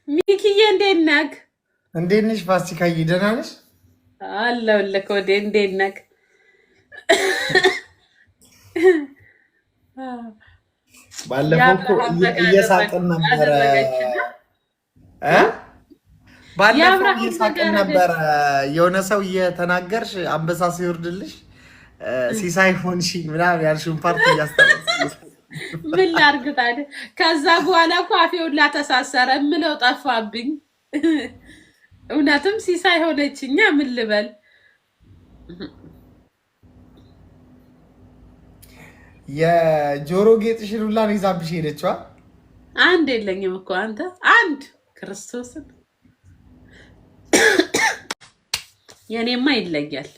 ሚኪዬ እንዴት ነህ? እንዴት ነሽ ፋሲካዬ? ደህና ነሽ? አለሁልህ ወዴ እንዴት ነህ? ባለፈው እኮ የአብርሃም በግ እየሳቅን ነበረ አደረገችና እ ባለፈው የአብርሃም በግ እየሳቅን ነበረ። አደረገች። የሆነ ሰው እየተናገርሽ አንበሳ ሲወርድልሽ ሲሳይ ሆንሽ ምናምን ያልሽውን ፓርቲ እያስታወስሽ ምን ላድርግ ታዲያ? ከዛ በኋላ እኮ አፌ ሁላ ተሳሰረ፣ የምለው ጠፋብኝ። እውነትም ሲሳይ ሆነችኛ። ምን ልበል? የጆሮ ጌጥሽን ሁላ ነው ይዛብሽ ሄደችዋ። አንድ የለኝም እኮ አንተ አንድ ክርስቶስን የኔማ ይለያል።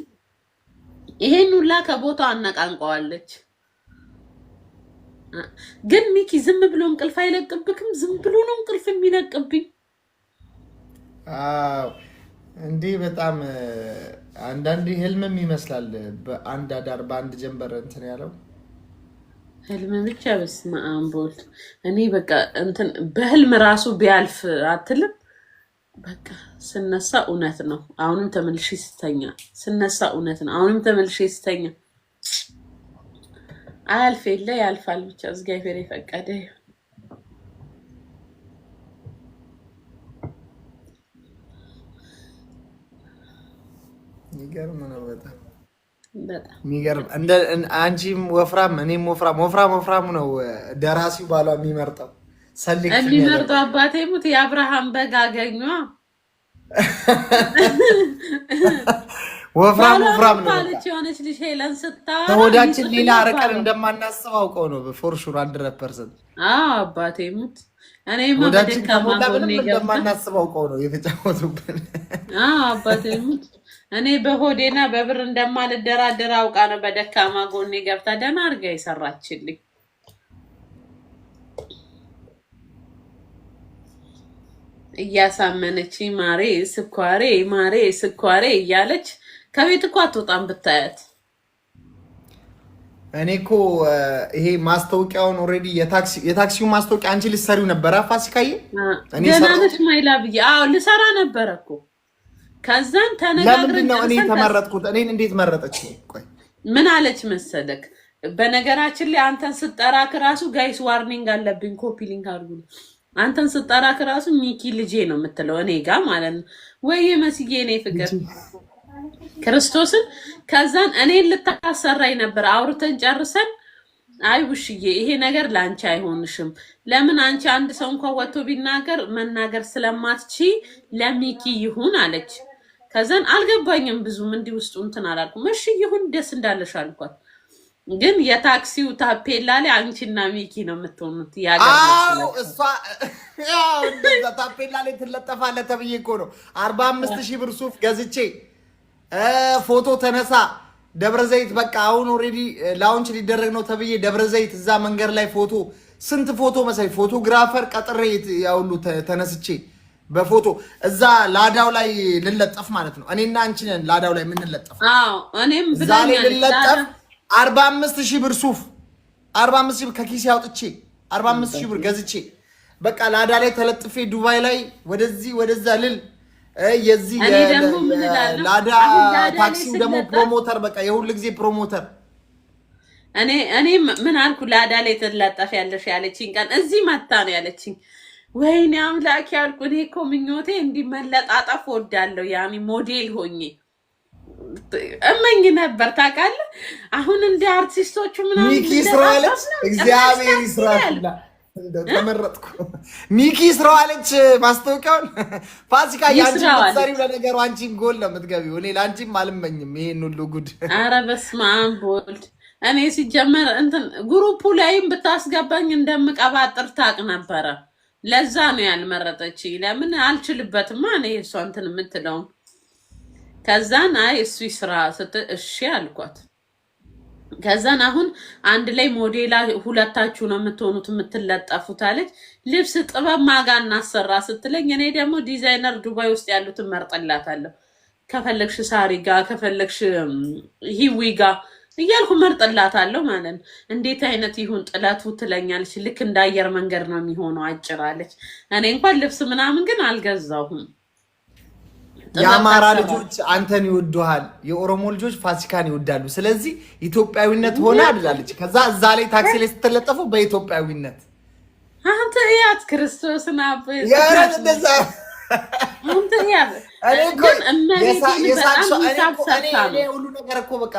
ይሄን ሁላ ከቦታው አነቃንቀዋለች። ግን ሚኪ ዝም ብሎ እንቅልፍ አይለቅብክም? ዝም ብሎ ነው እንቅልፍ የሚለቅብኝ። አዎ እንዴ በጣም አንዳንዴ ህልምም ይመስላል። በአንድ አዳር በአንድ ጀንበር እንትን ያለው ህልም ብቻ። በስመ አብ ወልድ። እኔ በቃ እንትን በህልም ራሱ ቢያልፍ አትልም። በቃ ስነሳ እውነት ነው። አሁንም ተመልሼ ስተኛ ስነሳ እውነት ነው። አሁንም ተመልሼ ስተኛ አያልፍ የለ ያልፋል። ብቻ እግዚአብሔር የፈቀደ ይገርም ነው በጣም በጣም የሚገርም። እንደ አንቺም ወፍራም እኔም ወፍራሙ ነው ደራሲው ባሏ የሚመርጠው ሰሌክት የሚመርጠው አባቴ ሙት የአብርሃም በግ አገኟ። ወፍራም ነው ባለች የሆነች ልጅ ሄለን ስታወራ ከወዳችን ሌላ አረቀን እንደማናስብ አውቀው ነው ፎርሹር 100%። አባቴ ሙት እኔማ ወዳችን በደካማ ከሞላ ጎኔ ምንም ገብታ እንደማናስብ አውቀው ነው የተጫወቱብን። አባቴ ሙት እኔ በሆዴና በብር እንደማልደራደር አውቃ ነው በደካማ ጎኔ ገብታ ደህና አድርጋ የሰራችልኝ። እያሳመነች ማሬ ስኳሬ እያለች ከቤት እኮ አትወጣም ብታያት። እኔ እኮ ይሄ ማስታወቂያውን ኦልሬዲ የታክሲው ማስታወቂያ አንቺ ልትሰሪው ነበረ ፋሲካዬ? ገና ነሽ ማይላ ብዬ ልሰራ ነበረ እኮ። ከዛን ተነጋግረን ለምንድን ነው እኔ ተመረጥኩት? እኔን እንዴት መረጠች? ቆይ ምን አለች መሰለክ? በነገራችን ላይ አንተን ስጠራክ ራሱ ጋይስ ዋርኒንግ አለብኝ፣ ኮፒ ሊንክ አድርጉ። አንተን ስጠራክ ራሱ ሚኪ ልጄ ነው የምትለው እኔ ጋ ማለት ነው ወይ መስዬ እኔ ፍቅር ክርስቶስን። ከዛን እኔን ልታሰራኝ ነበር። አውርተን ጨርሰን አይ ውሽዬ ይሄ ነገር ለአንቺ አይሆንሽም፣ ለምን አንቺ አንድ ሰው እንኳን ወጥቶ ቢናገር መናገር ስለማትቺ ለሚኪ ይሁን አለች። ከዛን አልገባኝም ብዙም እንዲህ ውስጡ እንትን አላልኩም። እሺ ይሁን ደስ እንዳለሽ አልኳት። ግን የታክሲው ታፔላ ላይ አንቺና ሚኪ ነው የምትሆኑት። እሷ እንደዛ ታፔላ ላይ ትለጠፋለህ ተብዬ እኮ ነው 45,000 ብር ሱፍ ገዝቼ ፎቶ ተነሳ ደብረ ዘይት። በቃ አሁን ኦልሬዲ ላውንች ሊደረግ ነው ተብዬ ደብረ ዘይት እዛ መንገድ ላይ ፎቶ ስንት ፎቶ መሳይ ፎቶግራፈር ቀጥሬ ያውሉ ተነስቼ በፎቶ እዛ ላዳው ላይ ልለጠፍ ማለት ነው። እኔና አንቺ ነን ላዳው ላይ የምንለጠፍ። እኔም እዛ ላይ ልለጠፍ 45,000 ብር ሱፍ 45,000 ብር ከኪሴ አውጥቼ 45,000 ብር ገዝቼ በቃ ላዳ ላይ ተለጥፌ ዱባይ ላይ ወደዚህ ወደዛ ልል የዚህ ላዳ ታክሲው ደግሞ ፕሮሞተር በቃ የሁሉ ጊዜ ፕሮሞተር። እኔ ምን አልኩ? ላዳ ላይ ትለጠፍ ያለሽ ያለችኝ ቀን እዚህ መታ ነው ያለችኝ። ወይኔ አምላክ ያልኩ። እኔ እኮ ምኞቴ እንዲመለጣጠፍ ወዳለሁ። ያኔ ሞዴል ሆኜ እመኝ ነበር ታውቃለህ። አሁን እንደ አርቲስቶቹ ምናምን ሚኪ ስራለች እግዚአብሔር ይስራል። ተመረጥኩ ሚኪ ስራዋለች ማስታወቂያውን። ፋሲካ ያንቺ ምትሰሪው ለነገሩ አንቺን ጎል ነው የምትገቢው። እኔ ለአንቺም አልመኝም ይሄን ሁሉ ጉድ። ኧረ በስመ አብ ወልድ። እኔ ሲጀመር እንትን ግሩፑ ላይም ብታስገባኝ እንደምቀባጥር ታውቅ ነበረ። ለዛ ነው ያልመረጠች። ለምን አልችልበትማ እኔ እሷ እንትን የምትለውን። ከዛን አይ እሱ ይስራ ስትል እሺ አልኳት። ከዛን አሁን አንድ ላይ ሞዴላ ሁለታችሁ ነው የምትሆኑት የምትለጠፉት አለች። ልብስ ጥበብ ማጋ እናሰራ ስትለኝ እኔ ደግሞ ዲዛይነር ዱባይ ውስጥ ያሉትን መርጠላታለሁ። ከፈለግሽ ሳሪ ጋ ከፈለግሽ ሂዊ ጋ እያልኩ መርጥላታለሁ ማለት ነው። እንዴት አይነት ይሁን ጥለቱ ትለኛለች። ልክ እንደ አየር መንገድ ነው የሚሆነው አጭራለች። እኔ እንኳን ልብስ ምናምን ግን አልገዛሁም። የአማራ ልጆች አንተን ይወዱሃል፣ የኦሮሞ ልጆች ፋሲካን ይወዳሉ። ስለዚህ ኢትዮጵያዊነት ሆነ አድላለች። ከዛ እዛ ላይ ታክሲ ላይ ስትለጠፉ በኢትዮጵያዊነት አንተ ያት ክርስቶስን ሁሉ ነገር እኮ በቃ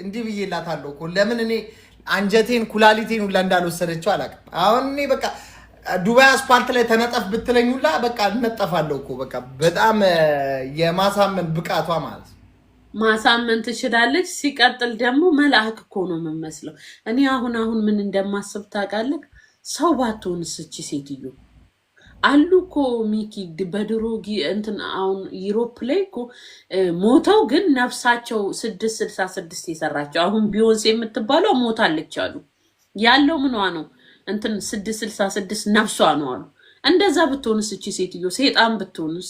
እንዲህ ብዬላታለሁ እኮ። ለምን እኔ አንጀቴን ኩላሊቴን ሁላ እንዳልወሰደችው አላውቅም። አሁን እኔ በቃ ዱባይ አስፓልት ላይ ተነጠፍ ብትለኝ ሁላ በቃ እነጠፋለሁ እኮ። በቃ በጣም የማሳመን ብቃቷ ማለት ማሳመን ትችላለች። ሲቀጥል ደግሞ መልአክ እኮ ነው የምመስለው። እኔ አሁን ምን እንደማስብ ታውቃለህ? ሰው ባትሆንስ እቺ ሴትዮ አሉ እኮ ሚኪ በድሮ እንትን አሁን ዩሮፕ ላይ እኮ ሞተው ግን ነፍሳቸው 666 የሰራቸው አሁን ቢዮንስ የምትባለው ሞታለች አሉ። ያለው ምኗ ነው እንትን 666 ነፍሷ ነው አሉ። እንደዛ ብትሆንስ እቺ ሴትዮ ሴጣን ብትሆንስ?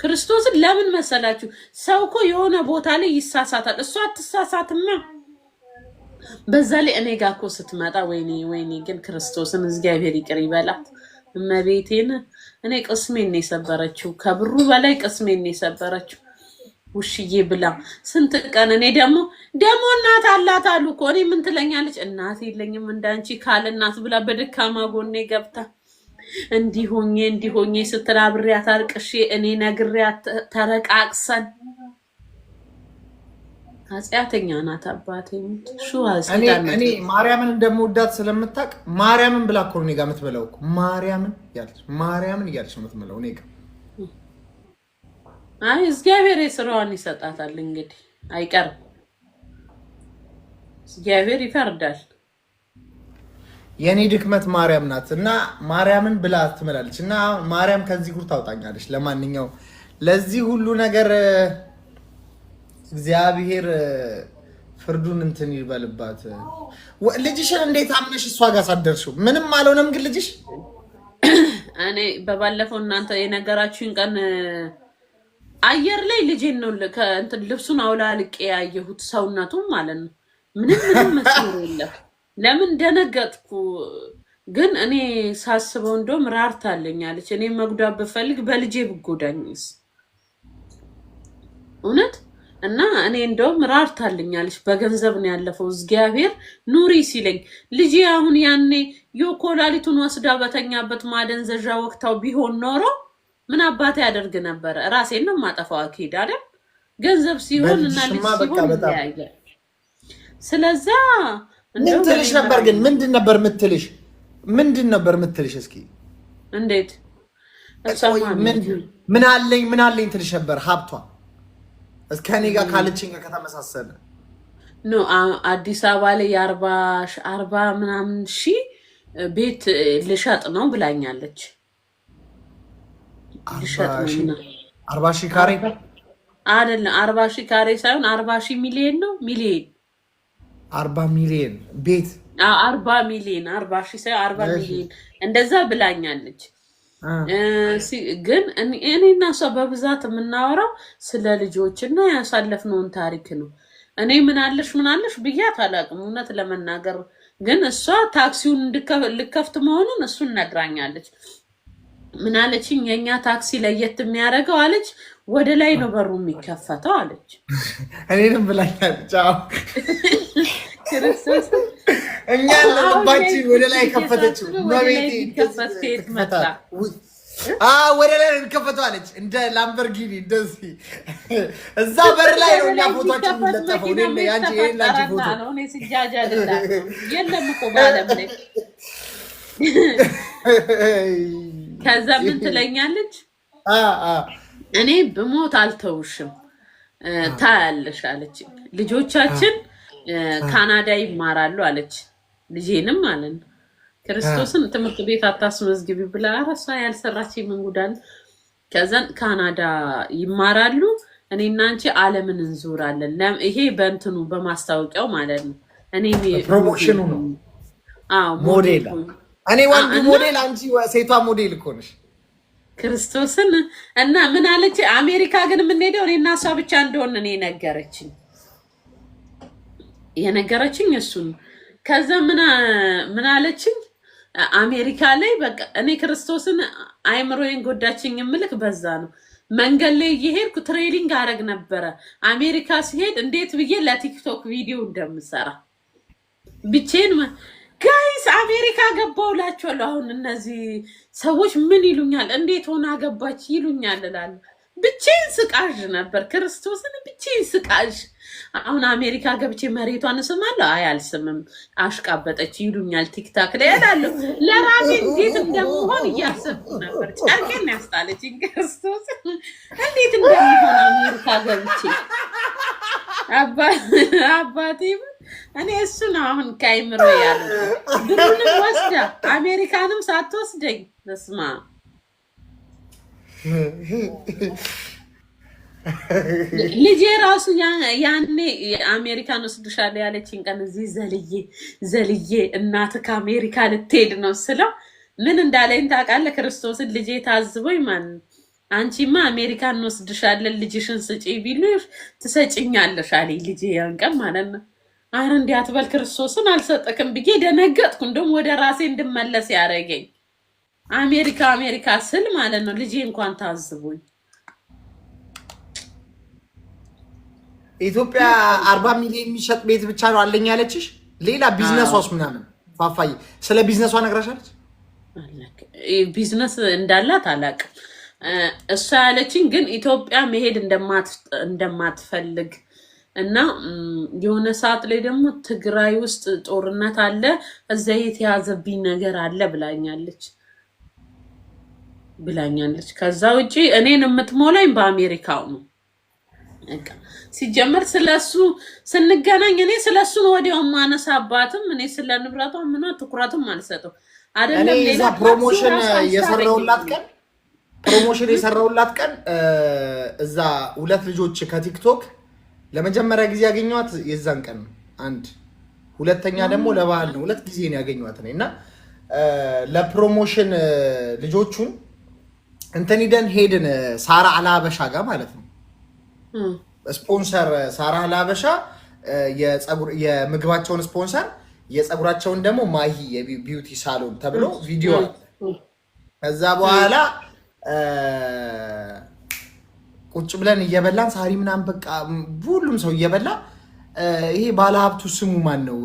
ክርስቶስን ለምን መሰላችሁ? ሰው እኮ የሆነ ቦታ ላይ ይሳሳታል። እሷ አትሳሳትማ። በዛ ላይ እኔ ጋር እኮ ስትመጣ ወይኔ ግን ክርስቶስን እግዚአብሔር ይቅር ይበላት እመቤቴን። እኔ ቅስሜን የሰበረችው ከብሩ በላይ ቅስሜን የሰበረችው ውሽዬ ብላ ስንት ቀን። እኔ ደግሞ እናት አላት አሉ እኮ። እኔ ምን ትለኛለች? እናት የለኝም እንዳንቺ ካለ እናት ብላ በድካማ ጎኔ ገብታ እንዲሆኜ ስትል አብሬያት አልቅሼ እኔ ነግሬያት ተረቃቅሰን ኃጢአተኛ ናት አባቴ። እኔ ማርያምን እንደምወዳት ስለምታውቅ ማርያምን ብላ እኮ እኔ ጋር የምትበላው እኮ ማርያምን እያለች የምትበላው እኔ ጋር። አይ እግዚአብሔር የስራዋን ይሰጣታል እንግዲህ አይቀርም። እግዚአብሔር ይፈርዳል። የኔ ድክመት ማርያም ናት እና ማርያምን ብላ ትመላለች እና ማርያም ከዚህ ጉር ታውጣኛለች። ለማንኛውም ለዚህ ሁሉ ነገር እግዚአብሔር ፍርዱን እንትን ይበልባት። ልጅሽን እንዴት አምነሽ እሷ ጋር ሳደርሽው? ምንም አልሆነም ግን ልጅሽ? እኔ በባለፈው እናንተ የነገራችሁን ቀን አየር ላይ ልጄን ነው ከእንትን ልብሱን አውላልቄ ያየሁት ሰውነቱን ማለት ነው። ምንም መስሎ የለም። ለምን ደነገጥኩ? ግን እኔ ሳስበው እንደውም ራርታለኛለች። እኔ መጉዳት ብፈልግ በልጄ ብጎዳኝስ? እውነት እና እኔ እንደውም ራርታልኛለች። በገንዘብ ነው ያለፈው። እግዚአብሔር ኑሪ ሲለኝ ልጄ አሁን ያኔ የኮላሊቱን ወስዳ በተኛበት ማደንዘዣ ወቅታው ቢሆን ኖሮ ምን አባቴ ያደርግ ነበረ? ራሴን ነው ማጠፋው አኪድ አይደል? ገንዘብ ሲሆን እና ልጅ ሲሆን ያያያል። ስለዛ ምን ትልሽ ነበር? ግን ምንድን ነበር የምትልሽ? እስኪ እንዴት ምን አለኝ ትልሽ ነበር? ሀብቷ እስከ እኔ ጋር ካለችኝ ጋር ከተመሳሰለ ኖ አዲስ አበባ ላይ የአርባ ምናምን ሺህ ቤት ልሸጥ ነው ብላኛለች። 40 ሺህ ካሬ አይደለም፣ 40 ሺህ ካሬ ሳይሆን 40 ሺህ ሚሊዮን ነው። 40 ሚሊዮን ቤት 40 ሚሊዮን 40 ሺህ ሳይሆን 40 ሚሊዮን እንደዛ ብላኛለች። ግን እኔና እሷ በብዛት የምናወራው ስለ ልጆች እና ያሳለፍነውን ታሪክ ነው። እኔ ምን አለሽ ብያት አላውቅም እውነት ለመናገር። ግን እሷ ታክሲውን ልከፍት መሆኑን እሱን ነግራኛለች። ምን አለችኝ? የኛ ታክሲ ለየት የሚያደርገው አለች ወደ ላይ ነው በሩ የሚከፈተው አለች። እኔንም ብላኛለች። አዎ ክርስቶስ እኛ ለባችን ወደ ላይ ከፈተችው። ማቤቴ ወደ ላይ ከፈተው አለች። እንደ ላምበርጊኒ እንደዚህ እዛ በር ላይ ነው እና ፎቶአችን የሚለጠፈው። እኔ ያንቺ ፎቶ ነው። እኔ ስጃጃ አይደለም የለም እኮ ባለም ላይ ከዛ ምን ትለኛለች? እኔ ብሞት አልተውሽም ታያለሽ አለች። ልጆቻችን ካናዳ ይማራሉ አለች። ልጄንም ማለት ነው ክርስቶስን ትምህርት ቤት አታስመዝግቢ ብላ ራሷ ያልሰራች መንጉዳል። ከዛን ካናዳ ይማራሉ። እኔና አንቺ ዓለምን እንዞራለን። ይሄ በእንትኑ በማስታወቂያው ማለት ነው። እኔ ፕሮሞሽኑ ነው። ሞዴል እኔ ወንዱ ሞዴል፣ አንቺ ሴቷ ሞዴል እኮ ነሽ። ክርስቶስን እና ምን አለች? አሜሪካ ግን የምንሄደው እኔና እሷ ብቻ እንደሆነ እኔ ነገረችኝ። የነገረችኝ እሱን። ከዛ ምን አለችኝ? አሜሪካ ላይ በቃ እኔ ክርስቶስን አይምሮዬን ጎዳችኝ የምልክ በዛ ነው። መንገድ ላይ እየሄድኩ ትሬኒንግ አረግ ነበረ። አሜሪካ ሲሄድ እንዴት ብዬ ለቲክቶክ ቪዲዮ እንደምሰራ ብቼን ጋይስ አሜሪካ ገባው እላቸዋለሁ። አሁን እነዚህ ሰዎች ምን ይሉኛል? እንዴት ሆና ገባች ይሉኛል እላለሁ። ብቼን ስቃዥ ነበር፣ ክርስቶስን ብቼን ስቃዥ። አሁን አሜሪካ ገብቼ መሬቷን እስማለሁ? አይ አልስምም፣ አሽቃበጠች ይሉኛል ቲክታክ ላይ እላለሁ። ለራሴ እንዴት እንደምሆን እያሰብኩ ነበር። ጨርቄን ያስጣለችኝ ክርስቶስ። እንዴት እንደምሆን አሜሪካ ገብቼ አባቴ እኔ እሱ ነው አሁን ከአይምሮ ያለ ብሩንም ወስዳ አሜሪካንም ሳትወስደኝ በስማ ልጄ ራሱ ያኔ አሜሪካን ወስድሻለሁ ያለችኝ ቀን እዚህ ዘልዬ እናትህ ከአሜሪካ ልትሄድ ነው ስለው ምን እንዳለኝ ታውቃለህ? ክርስቶስን ልጄ ታዝቦኝ ማን አንቺማ አሜሪካን እንወስድሻለን ልጅሽን ስጪ ቢሉሽ ትሰጭኛለሽ አለኝ ልጄ ያን ቀን ማለት ነው። አረ እንዲህ አትበል ክርስቶስን አልሰጠክም ብዬ ደነገጥኩ። እንደውም ወደ ራሴ እንድመለስ ያደረገኝ አሜሪካ ስል ማለት ነው። ልጄ እንኳን ታዝቦኝ ኢትዮጵያ 40 ሚሊዮን የሚሸጥ ቤት ብቻ ነው አለኝ ያለችሽ። ሌላ ቢዝነሷስ ምናምን ፋፋዬ ስለ ቢዝነሷ ነግራሻለች? ቢዝነስ እንዳላት አላውቅም። እሷ ያለችኝ ግን ኢትዮጵያ መሄድ እንደማትፈልግ እና የሆነ ሰዓት ላይ ደግሞ ትግራይ ውስጥ ጦርነት አለ እዛ የተያዘብኝ ነገር አለ ብላኛለች። ከዛ ውጪ እኔን የምትሞላኝ በአሜሪካው ነው። ሲጀመር ስለሱ ስንገናኝ እኔ ስለሱ ነው ወዲያው ማነሳባትም እኔ ስለ ንብረቷ ምን ትኩረትም አልሰጠው አይደለም። ሌላ ፕሮሞሽን የሰራውላት ቀን እዛ ሁለት ልጆች ከቲክቶክ ለመጀመሪያ ጊዜ ያገኘኋት የዛን ቀን ነው። አንድ ሁለተኛ ደግሞ ለበዓል ነው። ሁለት ጊዜ ነው ያገኘኋት እና ለፕሮሞሽን ልጆቹን እንትን ሄድን ሳራ አላበሻ ጋር ማለት ነው። ስፖንሰር ሳራ አላበሻ የምግባቸውን ስፖንሰር የፀጉራቸውን ደግሞ ማሂ የቢዩቲ ሳሎን ተብሎ ቪዲዮ ከዛ በኋላ ቁጭ ብለን እየበላን ሳሪ ምናምን በቃ ሁሉም ሰው እየበላ ይሄ ባለሀብቱ ስሙ ማን ነው?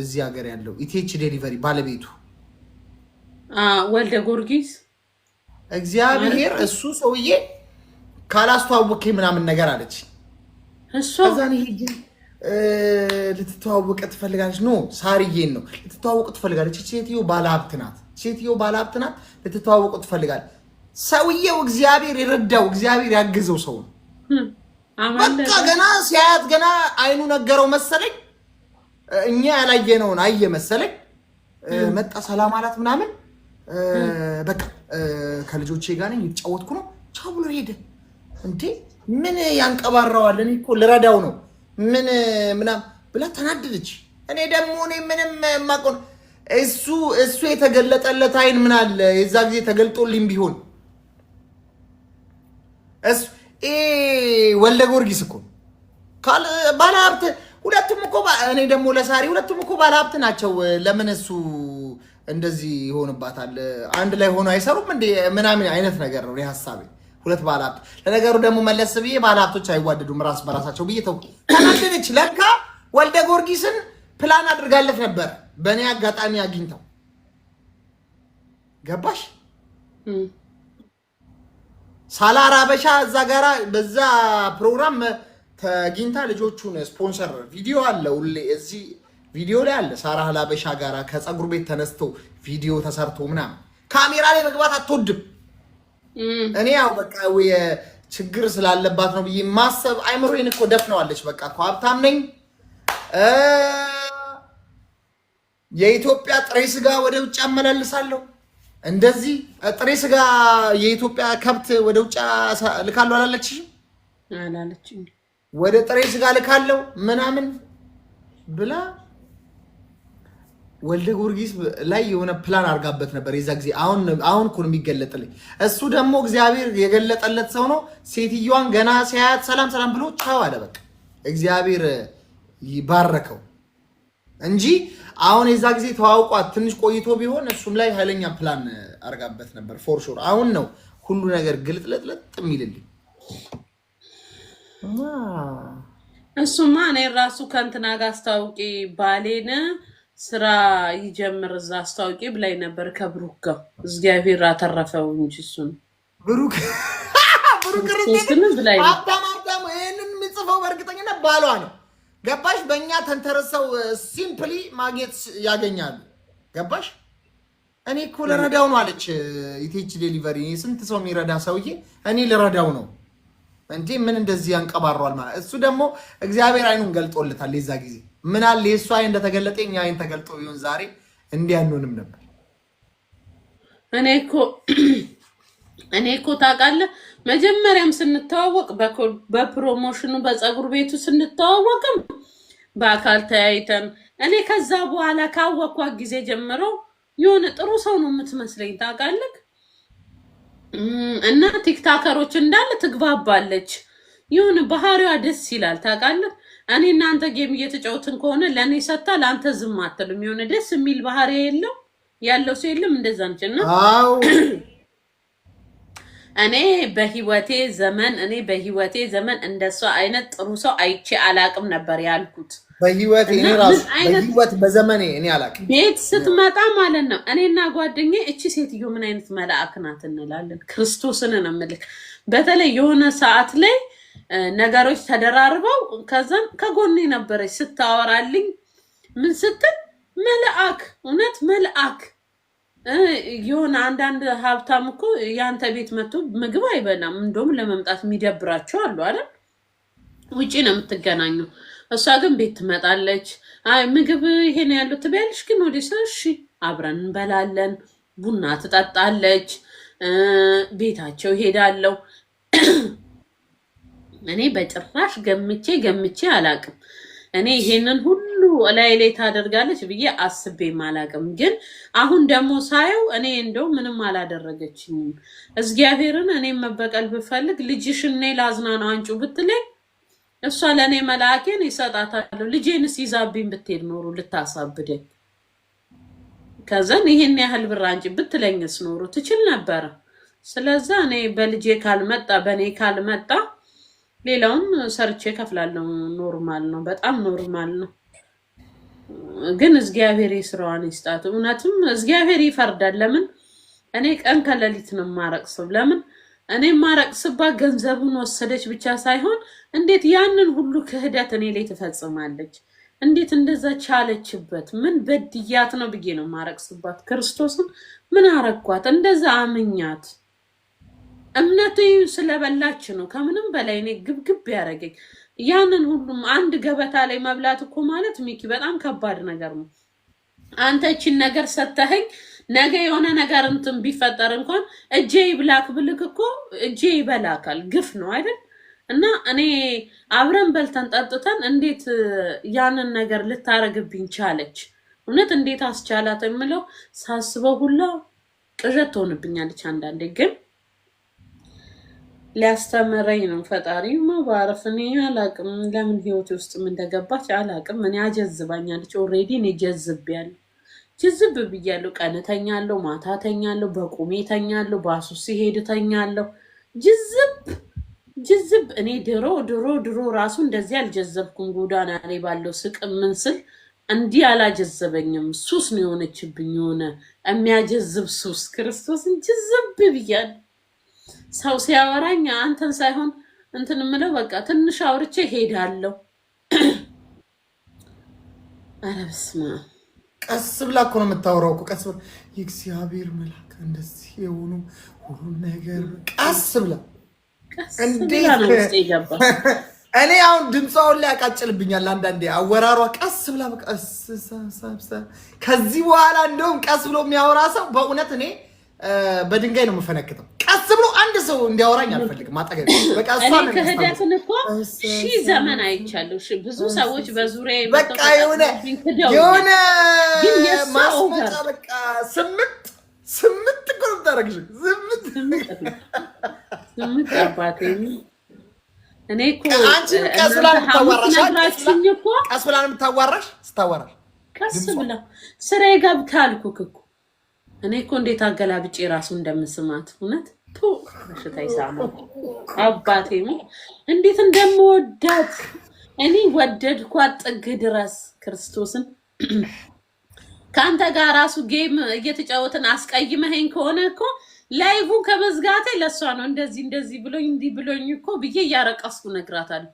እዚህ ሀገር ያለው ኢቲኤች ዴሊቨሪ ባለቤቱ ወልደ ጊዮርጊስ እግዚአብሔር እሱ ሰውዬ ካላስተዋወቀኝ ምናምን ነገር አለች። ከዛን ይሄ ልትተዋወቅ ትፈልጋለች። ኖ ሳሪዬን ነው ልትተዋወቅ ትፈልጋለች። ሴትዮ ባለሀብት ናት። ልትተዋወቁ ትፈልጋለች። ሰውዬው እግዚአብሔር ይረዳው፣ እግዚአብሔር ያግዘው ሰው ነው። በቃ ገና ሲያያት ገና አይኑ ነገረው መሰለኝ፣ እኛ ያላየነውን አየ መሰለኝ። መጣ ሰላም አላት ምናምን። በቃ ከልጆቼ ጋር ነኝ የተጫወትኩ ነው ቻው ብሎ ሄደ። እንዴ ምን ያንቀባራዋል? እኔ እኮ ልረዳው ነው ምን ምናምን ብላ ተናደደች። እኔ ደግሞ ምንም ማቆን እሱ የተገለጠለት አይን ምን አለ የዛ ጊዜ ተገልጦልኝ ቢሆን ወልደ ጊዮርጊስ እኮ ባለሀብት ሁለቱም እኮ እኔ ደግሞ ለሳሪ ሁለቱም እኮ ባለሀብት ናቸው። ለምን እሱ እንደዚህ ይሆንባታል? አንድ ላይ ሆኖ አይሰሩም እንዴ ምናምን አይነት ነገር ነው ሀሳቤ። ሁለት ባለሀብት ለነገሩ ደግሞ መለስ ብዬ ባለሀብቶች አይዋደዱም ራስ በራሳቸው ብዬ ተው። ተናደደች። ለካ ወልደ ጊዮርጊስን ፕላን አድርጋለት ነበር። በእኔ አጋጣሚ አግኝተው ገባሽ? ሳላር አበሻ እዛ ጋራ በዛ ፕሮግራም ተግኝታ ልጆቹን ስፖንሰር ቪዲዮ አለ ሁሌ እዚህ ቪዲዮ ላይ አለ። ሳራ አበሻ ጋራ ከፀጉር ቤት ተነስቶ ቪዲዮ ተሰርቶ ምናምን ካሜራ ላይ መግባት አትወድም። እኔ ያው በቃ ችግር ስላለባት ነው ብዬ ማሰብ አይምሮዬን እኮ ደፍነዋለች። በቃ እኮ ሀብታም ነኝ፣ የኢትዮጵያ ጥሬ ስጋ ወደ ውጭ አመላልሳለሁ፣ እንደዚህ ጥሬ ስጋ የኢትዮጵያ ከብት ወደ ውጭ ልካለሁ አላለችሽም? ወደ ጥሬ ስጋ ልካለሁ ምናምን ብላ ወልደ ጊዮርጊስ ላይ የሆነ ፕላን አድርጋበት ነበር የዛ ጊዜ። አሁን እኮ ነው የሚገለጥልኝ። እሱ ደግሞ እግዚአብሔር የገለጠለት ሰው ነው። ሴትዮዋን ገና ሲያያት ሰላም ብሎ ቻው አለ። በቃ እግዚአብሔር ይባረከው እንጂ አሁን የዛ ጊዜ ተዋውቋት ትንሽ ቆይቶ ቢሆን እሱም ላይ ኃይለኛ ፕላን አርጋበት ነበር ፎር ሹር። አሁን ነው ሁሉ ነገር ግልጥለጥለጥ የሚልልኝ። እሱማ እኔ ራሱ ከእንትና ጋር አስታውቂ ባሌን ስራ ይጀምር እዛ አስታውቂ ብላኝ ነበር ከብሩክ ጋር። እግዚአብሔር አተረፈው እንጂ እሱን ብሩክ ብላኝ ሀብታም ይህንን የምጽፈው በእርግጠኝነት ባሏ ነው። ገባሽ? በእኛ ተንተረሰው ሲምፕሊ ማግኘት ያገኛሉ። ገባሽ? እኔ እኮ ልረዳው ነው አለች ኢቴች ዴሊቨሪ። ስንት ሰው የሚረዳ ሰውዬ እኔ ልረዳው ነው እንጂ ምን እንደዚህ ያንቀባሯል ማለት። እሱ ደግሞ እግዚአብሔር አይኑን ገልጦለታል። የዛ ጊዜ ምን አለ የእሱ አይን እንደተገለጠ እኛ አይን ተገልጦ ቢሆን ዛሬ እንዲህ አንሆንም ነበር። እኔ እኮ ታውቃለህ መጀመሪያም ስንተዋወቅ በፕሮሞሽኑ በፀጉር ቤቱ ስንተዋወቅም በአካል ተያይተን እኔ ከዛ በኋላ ካወቅኳት ጊዜ ጀምሮ የሆነ ጥሩ ሰው ነው የምትመስለኝ ታውቃለህ። እና ቲክታከሮች እንዳለ ትግባባለች። የሆነ ባህሪዋ ደስ ይላል ታውቃለህ። እኔ እናንተ ጌም እየተጫወትን ከሆነ ለእኔ ሰታ ለአንተ ዝም አትልም። የሆነ ደስ የሚል ባህሪ ያለው ሰው የለም እንደዛ ነችና እኔ በህይወቴ ዘመን እንደሷ አይነት ጥሩ ሰው አይቼ አላቅም ነበር ያልኩት። በህይወት በዘመኔ እኔ አላቅም። ቤት ስትመጣ ማለት ነው እኔና ጓደኛዬ እቺ ሴትዮ ምን አይነት መልአክ ናት እንላለን። ክርስቶስን ነው የምልክ። በተለይ የሆነ ሰዓት ላይ ነገሮች ተደራርበው ከዛም ከጎኔ ነበረች ስታወራልኝ ምን ስትል መልአክ፣ እውነት መልአክ። የሆነ አንዳንድ ሀብታም እኮ ያንተ ቤት መጥቶ ምግብ አይበላም። እንደውም ለመምጣት የሚደብራቸው አሉ አይደል? ውጪ ነው የምትገናኙ። እሷ ግን ቤት ትመጣለች። አይ ምግብ ይሄን ያለው ትበያለሽ ግን ወዲህ እሺ አብረን እንበላለን። ቡና ትጠጣለች። ቤታቸው ሄዳለሁ። እኔ በጭራሽ ገምቼ አላቅም። እኔ ይሄንን ሁሉ ላይ ታደርጋለች ብዬ አስቤም አላቅም። ግን አሁን ደግሞ ሳየው እኔ እንደው ምንም አላደረገችኝም። እግዚአብሔርን እኔ መበቀል ብፈልግ ልጅሽን እኔ ላዝናናው አንጩ ብትለኝ እሷ ለእኔ መልአኬን ይሰጣታለሁ። ልጄንስ ይዛብኝ ብትሄድ ኖሩ ልታሳብደኝ ከዛን ይሄን ያህል ብር አንቺ ብትለኝስ ኖሩ ትችል ነበረ። ስለዛ እኔ በልጄ ካልመጣ በእኔ ካልመጣ ሌላውን ሰርቼ ከፍላለሁ። ኖርማል ነው፣ በጣም ኖርማል ነው። ግን እግዚአብሔር ይስራዋን ይስጣት። እውነትም እግዚአብሔር ይፈርዳል። ለምን እኔ ቀን ከሌሊት ነው ማረቅስብ። ለምን እኔ ማረቅስባት ገንዘቡን ወሰደች ብቻ ሳይሆን እንዴት ያንን ሁሉ ክህደት እኔ ላይ ትፈጽማለች? እንዴት እንደዛ ቻለችበት? ምን በድያት ነው ብዬ ነው ማረቅስባት። ክርስቶስን ምን አረኳት? እንደዛ አምኛት እምነቴ ስለበላች ነው ከምንም በላይ እኔ ግብግብ ያደረገኝ። ያንን ሁሉም አንድ ገበታ ላይ መብላት እኮ ማለት ሚኪ በጣም ከባድ ነገር ነው። አንተ እቺን ነገር ሰተኸኝ ነገ የሆነ ነገር እንትን ቢፈጠር እንኳን እጄ ይብላክ ብልክ እኮ እጄ ይበላካል። ግፍ ነው አይደል? እና እኔ አብረን በልተን ጠጥተን እንዴት ያንን ነገር ልታረግብኝ ቻለች? እውነት እንዴት አስቻላት የምለው ሳስበው ሁላ ቅዠት ትሆንብኛለች አንዳንዴ። ግን ሊያስተምረኝ ነው ፈጣሪ ማባረፍ። እኔ አላቅም ለምን ህይወቴ ውስጥ ምን እንደገባች አላቅም። እኔ አጀዝባኛለች። ኦልሬዲ እኔ ጀዝቤያለሁ፣ ጅዝብ ብያለሁ። ቀን ተኛለሁ፣ ማታ ተኛለሁ፣ በቁሜ ተኛለሁ፣ ባሱ ሲሄድ ተኛለሁ። ጅዝብ እኔ ድሮ ራሱ እንደዚህ አልጀዘብኩም። ጎዳና ላይ ባለው ስቅ ምን ስል እንዲህ አላጀዘበኝም። ሱስ ነው የሆነችብኝ፣ የሆነ የሚያጀዝብ ሱስ። ክርስቶስን ጅዝብ ብያለሁ። ሰው ሲያወራኝ አንተን ሳይሆን እንትን ምለው በቃ ትንሽ አውርቼ ሄዳለሁ። ኧረ በስመ አብ። ቀስ ብላ እኮ ነው የምታወራው እኮ ቀስ ብላ የእግዚአብሔር መልአክ እንደዚህ የሆኑ ሁሉ ነገር ቀስ ብላ እንዴት ነው ውስጥ ይገባ። እኔ አሁን ድምጿን ላይ ያቃጭልብኛል አንዳንዴ አወራሯ ቀስ ብላ በቃ ከዚህ በኋላ እንደውም ቀስ ብሎ የሚያወራ ሰው በእውነት እኔ በድንጋይ ነው የምፈነክተው። ቀስ ብሎ አንድ ሰው እንዲያወራኝ አልፈልግም። አጠገብ በቃ እሷ ነው ከህደትን እኮ ሺህ ዘመን አይቻለሁ። ብዙ ሰዎች በዙሪያዬ በቃ የሆነ ማስመጫ በቃ ስምንት እኮ ነው የምታደርግሽ። ስምንት አባቴ እኔ እኮ አንቺን ቀስ ብላ የምታዋራሽ ቀስ ብላ የምታዋራሽ ስታዋራሽ ቀስ ብላ ስራዬ ገብታ አልኩክ እኮ እኔ እኮ እንዴት አገላብጬ ራሱ እንደምስማት እውነት በሽታ ይሳማል። አባቴ እንዴት እንደምወዳት እኔ ወደድኳት ጥግ ድረስ ክርስቶስን ካንተ ጋር ራሱ ጌም እየተጫወትን አስቀይመኸኝ ከሆነ እኮ ላይቭ ከመዝጋቴ ለሷ ነው እንደዚህ ብሎኝ እንዲህ ብሎኝ እኮ ብዬ እያረቀስኩ ነግራታለሁ።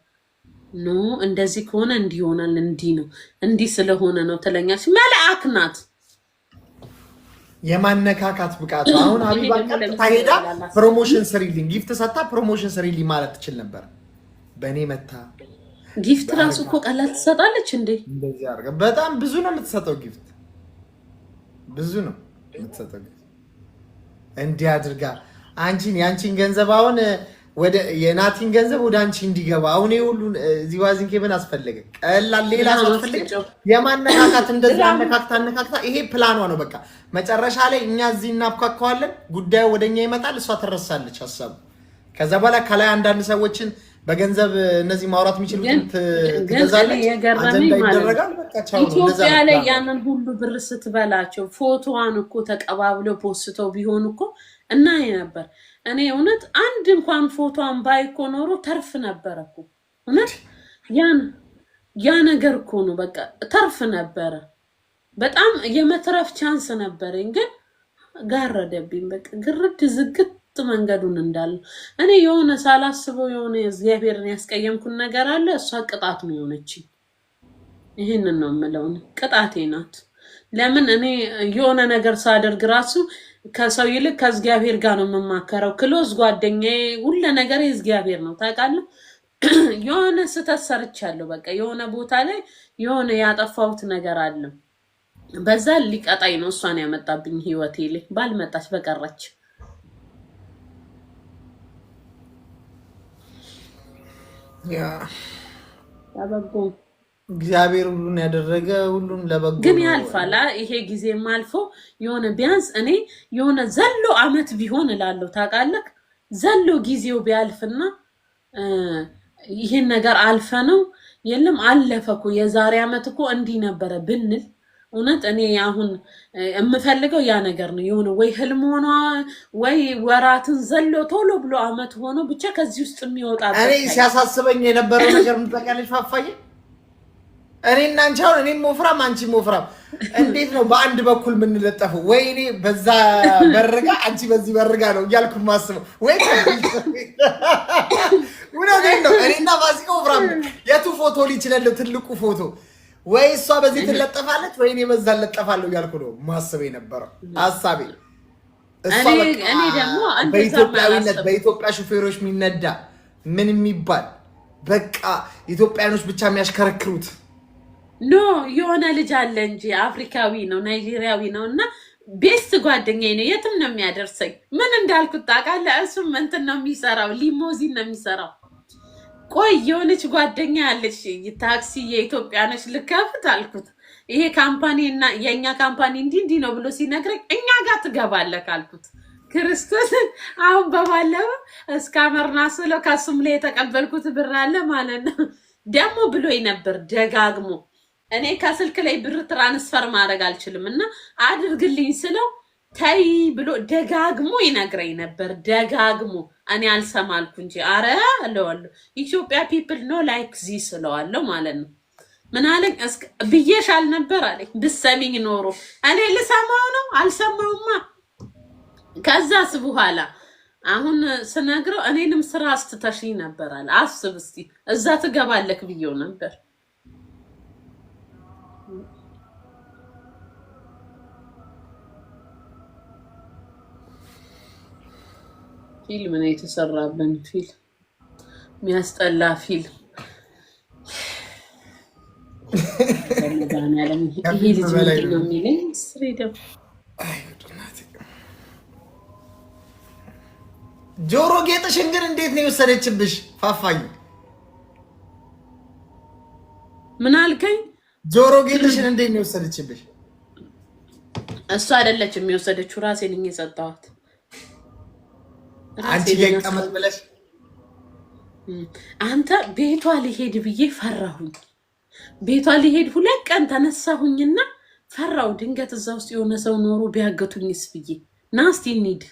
ኖ እንደዚህ ከሆነ እንዲህ ይሆናል እንዲህ ነው እንዲህ ስለሆነ ነው ትለኛለች። መልአክ ናት። የማነካካት ብቃቱ አሁን ሀቢባ ቀጥታ ሄዳ ፕሮሞሽን ስሪልኝ ጊፍት ሰታ ፕሮሞሽን ስሪልኝ ማለት ትችል ነበር። በእኔ መታ ጊፍት ራሱ እኮ ቀላል ትሰጣለች እንዴ? እንደዚህ አድርጋ በጣም ብዙ ነው የምትሰጠው ጊፍት ብዙ ነው የምትሰጠው ጊፍት እንዲህ አድርጋ ያንቺን ገንዘብ አሁን ወደ የናቲን ገንዘብ ወደ አንቺ እንዲገባ አሁን ሁሉ እዚህ ዋዚንኬ ምን አስፈልገ? ቀላል ሌላ ሰው አስፈልገ የማነካካት እንደዚህ አነካክታ ይሄ ፕላኗ ነው። በቃ መጨረሻ ላይ እኛ እዚህ እናብካካዋለን፣ ጉዳዩ ወደኛ ይመጣል፣ እሷ ትረሳለች ሐሳቡ። ከዛ በኋላ ከላይ አንዳንድ ሰዎችን በገንዘብ እነዚህ ማውራት የሚችሉት ትገዛለች፣ አጀንዳ ይደረጋል። በቃ ቻው ነው። ኢትዮጵያ ላይ ያንን ሁሉ ብር ስትበላቸው ፎቶዋን እኮ ተቀባብለው ፖስተው ቢሆን እኮ እና ነበር። እኔ እውነት አንድ እንኳን ፎቶዋን ባይኮ ኖሮ ተርፍ ነበር እኮ እውነት ያ ነገር እኮ ነው። በቃ ተርፍ ነበረ። በጣም የመትረፍ ቻንስ ነበረኝ፣ ግን ጋረደብኝ። በቃ ግርድ ዝግት መንገዱን እንዳለ እኔ የሆነ ሳላስበው የሆነ እግዚአብሔርን ያስቀየምኩን ነገር አለ። እሷ ቅጣት ነው የሆነችኝ። ይሄንን ነው የምለው፣ ቅጣቴ ናት። ለምን እኔ የሆነ ነገር ሳደርግ ራሱ ከሰው ይልቅ ከእግዚአብሔር ጋር ነው የምማከረው። ክሎዝ ጓደኛዬ ሁሉ ነገር እግዚአብሔር ነው ታውቃለህ። የሆነ ስህተት ሰርቻለሁ፣ በቃ የሆነ ቦታ ላይ የሆነ ያጠፋሁት ነገር አለ። በዛ ሊቀጣይ ነው እሷን ያመጣብኝ ህይወቴ ላይ ባልመጣች በቀረች። ያ ለበጎ እግዚአብሔር ሁሉን ያደረገ ሁሉን ለበጎ ግን ያልፋል። ይሄ ጊዜም አልፎ የሆነ ቢያንስ እኔ የሆነ ዘሎ አመት ቢሆን እላለሁ ታውቃለህ። ዘሎ ጊዜው ቢያልፍና ይሄን ነገር አልፈ ነው የለም አለፈ እኮ የዛሬ አመት እኮ እንዲህ ነበረ ብንል እውነት እኔ አሁን የምፈልገው ያ ነገር ነው። የሆነ ወይ ህልም ሆኖ ወይ ወራትን ዘሎ ቶሎ ብሎ አመት ሆኖ ብቻ ከዚህ ውስጥ የሚወጣ እኔ ሲያሳስበኝ የነበረው ነገር ምትጠቃለሽ ፋፋዬ እኔና አንቺ አሁን እኔም ወፍራም አንቺ ወፍራም እንዴት ነው በአንድ በኩል የምንለጠፈው? ወይ እኔ በዛ በርጋ አንቺ በዚህ በርጋ ነው እያልኩ ማስበው ወይ እውነቴን ነው። እኔና ፋሲካ ወፍራም የቱ ፎቶ ሊችላል ትልቁ ፎቶ ወይ እሷ በዚህ ትለጠፋለች ወይ እኔ በዛ ለጠፋለሁ እያልኩ ነው ማስበው የነበረው ሐሳቤ። እሷ እኔ ደግሞ በኢትዮጵያዊነት በኢትዮጵያ ሹፌሮች የሚነዳ ምን የሚባል በቃ ኢትዮጵያኖች ብቻ የሚያሽከረክሩት ኖ የሆነ ልጅ አለ እንጂ አፍሪካዊ ነው ናይጄሪያዊ ነው እና ቤስት ጓደኛዬ ነው። የትም ነው የሚያደርሰኝ። ምን እንዳልኩት ታውቃለህ? እሱም እንትን ነው የሚሰራው፣ ሊሞዚን ነው የሚሰራው። ቆይ የሆነች ጓደኛ ያለች ታክሲ የኢትዮጵያ ነች ልከፍት አልኩት። ይሄ ካምፓኒ እና የኛ ካምፓኒ እንዲህ ነው ብሎ ሲነግረኝ እኛ ጋር ትገባለህ ካልኩት ክርስቶስ አሁን በባለው እስካመርና ስለው ከሱም ላይ የተቀበልኩት ብር አለ ማለት ነው። ደግሞ ብሎኝ ነበር ደጋግሞ እኔ ከስልክ ላይ ብር ትራንስፈር ማድረግ አልችልም እና አድርግልኝ ስለው ታይ ብሎ ደጋግሞ ይነግረኝ ነበር። ደጋግሞ እኔ አልሰማልኩ እንጂ አረ አለዋለሁ ኢትዮጵያ ፒፕል ኖ ላይክ ዚስ ስለዋለሁ ማለት ነው። ምን አለኝ ብዬሻል ነበር አለኝ። ብሰሚኝ ኖሮ እኔ ልሰማው ነው አልሰማውማ። ከዛስ በኋላ አሁን ስነግረው እኔንም ስራ አስተታሽኝ ነበር አለ። አስብ እስቲ እዛ ትገባለክ ብዬው ነበር። ፊልም ነው የተሰራብን ፊልም የሚያስጠላ ፊልም። ይሄ ልጅ ነው የሚለኝ ስሬደም ጆሮ ጌጥሽን ግን እንዴት ነው የወሰደችብሽ ፋፋዬ? ምን አልከኝ? ጆሮ ጌጥሽን እንዴት ነው የወሰደችብሽ? እሷ አይደለችም የወሰደችው፣ ራሴ ነኝ የሰጠኋት። አንቺ ገቀመጥ ብለሽ አንተ ቤቷ ሊሄድ ብዬ ፈራሁኝ። ቤቷ ሊሄድ 2 ቀን ተነሳሁኝና ፈራው። ድንገት እዛ ውስጥ የሆነ ሰው ኖሮ ቢያገቱኝስ ብዬ ናስቲ እንሂድ።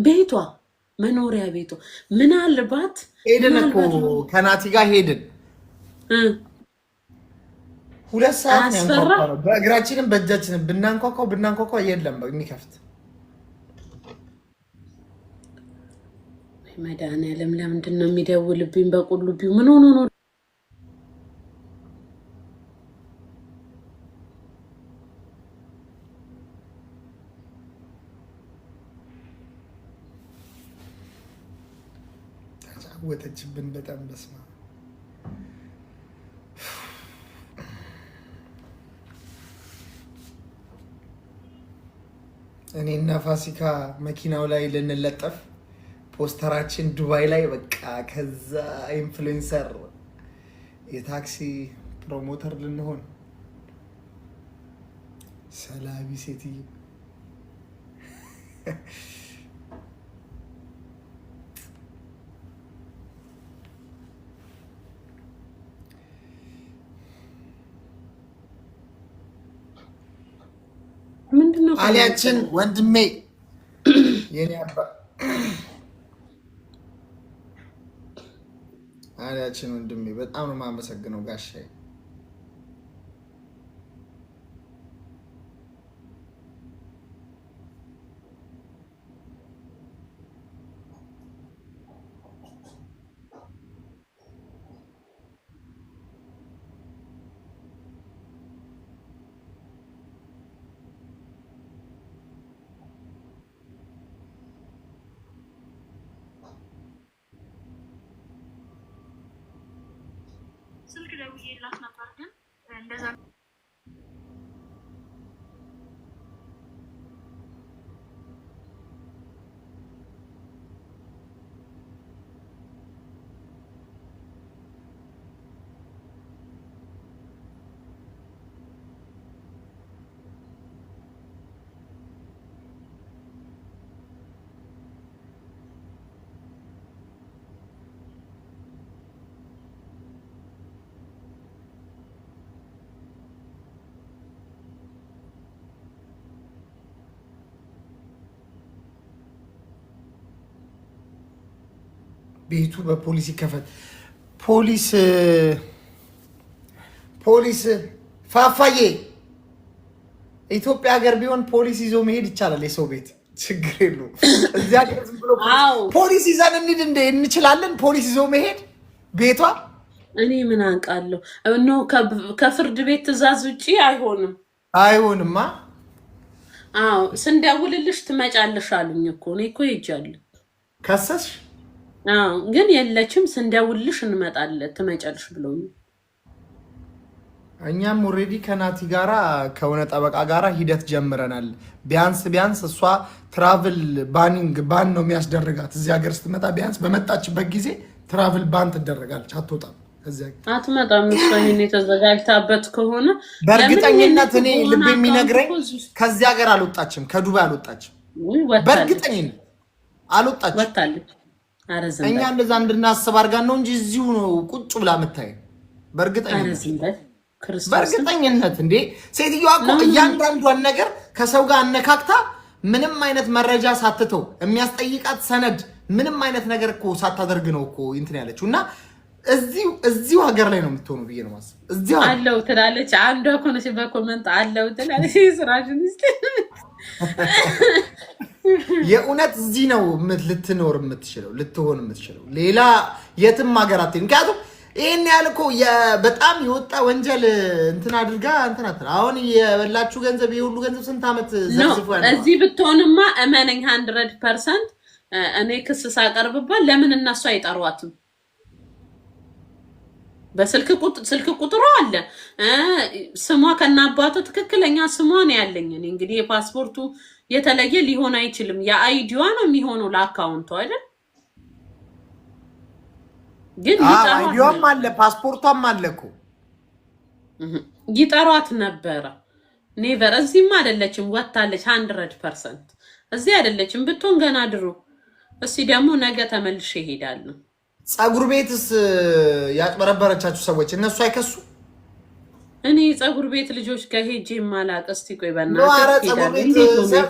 ቤቷ መኖሪያ ቤቷ ምናልባት ሄድን እኮ ከናቲ ጋር ሄድን። 2 ሰዓት ነው በእግራችንም በእጃችንም ብናንኳኳው የለም የሚከፍት። መድኃኒዓለም ለምንድን ነው የሚደውልብኝ? በቁልቢው ምን ሆኖ ነው? ተጫወተችብን በጣም በስማ። እኔና ፋሲካ መኪናው ላይ ልንለጠፍ ፖስተራችን ዱባይ ላይ በቃ ከዛ ኢንፍሉዌንሰር የታክሲ ፕሮሞተር ልንሆን ሰላቢ ሴትዮ ምንድነው አሊያችን ወንድሜ የኔ አባ አሊያችን ወንድሜ በጣም ነው የማመሰግነው ጋሻዬ። ስልክ ደውዬላት ነበር ግን እንደዛ ቤቱ በፖሊስ ይከፈት። ፖሊስ ፋፋዬ ኢትዮጵያ ሀገር ቢሆን ፖሊስ ይዞ መሄድ ይቻላል። የሰው ቤት ችግር የለውም። እዚያ ሀገር ዝም ብሎ ፖሊስ ይዘን እንሂድ እንችላለን። ፖሊስ ይዞ መሄድ ቤቷ እኔ ምን አንቃለሁ? ኖ ከፍርድ ቤት ትዕዛዝ ውጪ አይሆንማ። አዎ ስንደውልልሽ ትመጫለሽ አሉኝ እኮ። እኔ እኮ ሄጃለሁ። ከሰስሽ? አዎ ግን የለችም። ስንደውልልሽ እንመጣለን ትመጫለሽ ብለውኝ እኛም ኦልሬዲ ከናቲ ጋራ ከሆነ ጠበቃ ጋራ ሂደት ጀምረናል። ቢያንስ እሷ ትራቭል ባን ነው የሚያስደርጋት እዚህ ሀገር ስትመጣ። ቢያንስ በመጣችበት ጊዜ ትራቭል ባን ትደረጋለች። አትወጣም፣ አትመጣም። እሷ ይሄን የተዘጋጅታበት ከሆነ በእርግጠኝነት እኔ ልብ የሚነግረኝ ከዚህ ሀገር አልወጣችም፣ ከዱባይ አልወጣችም። በእርግጠኝነት አልወጣችም፣ ወጣለች። እኛ እንደዛ እንድናስብ አድርጋን ነው እንጂ እዚሁ ነው ቁጭ ብላ የምታየው። በእርግጠኝነት እንዴ ሴትዮዋ እኮ እያንዳንዷን ነገር ከሰው ጋር አነካክታ ምንም አይነት መረጃ ሳትተው የሚያስጠይቃት ሰነድ ምንም አይነት ነገር እኮ ሳታደርግ ነው እኮ እንትን ያለችው። እና እዚሁ ሀገር ላይ ነው የምትሆነው ብዬ ነው ማስብ። እዚሁ አለው ትላለች አንዷ እኮ ነች በኮመንት አለው ትላለች። ስራሽን እስቲ የእውነት እዚህ ነው ልትኖር የምትችለው ልትሆን የምትችለው፣ ሌላ የትም ሀገር አትሄድም። ምክንያቱም ይሄን ያህል እኮ በጣም የወጣ ወንጀል እንትን አድርጋ እንትን አትል። አሁን የበላችሁ ገንዘብ የሁሉ ገንዘብ ስንት ዓመት ዘርዝፎ ያለው እዚህ ብትሆንማ እመነኝ 100% እኔ ክስ ሳቀርብባት ለምን እነሱ አይጠሯትም? በስልክ ቁጥሩ አለ ስሟ ከናባቱ ትክክለኛ ስሟ ነው ያለኝ። እኔ እንግዲህ የፓስፖርቱ የተለየ ሊሆን አይችልም። የአይዲዋ ነው የሚሆነው ለአካውንቱ አይደል? ግን አይዲዋም አለ ፓስፖርቷም አለ እኮ ይጠሯት ነበረ። ኔቨር እዚህም አይደለችም፣ ወጣለች 100% እዚህ አይደለችም። ብትሆን ገና ድሮ እስቲ ደግሞ ነገ ተመልሼ እሄዳለሁ። ፀጉር ቤትስ ያጭበረበረቻችሁ ሰዎች እነሱ አይከሱ? እኔ ፀጉር ቤት ልጆች ጋር ሄጄ ማላቅ። እስቲ ቆይ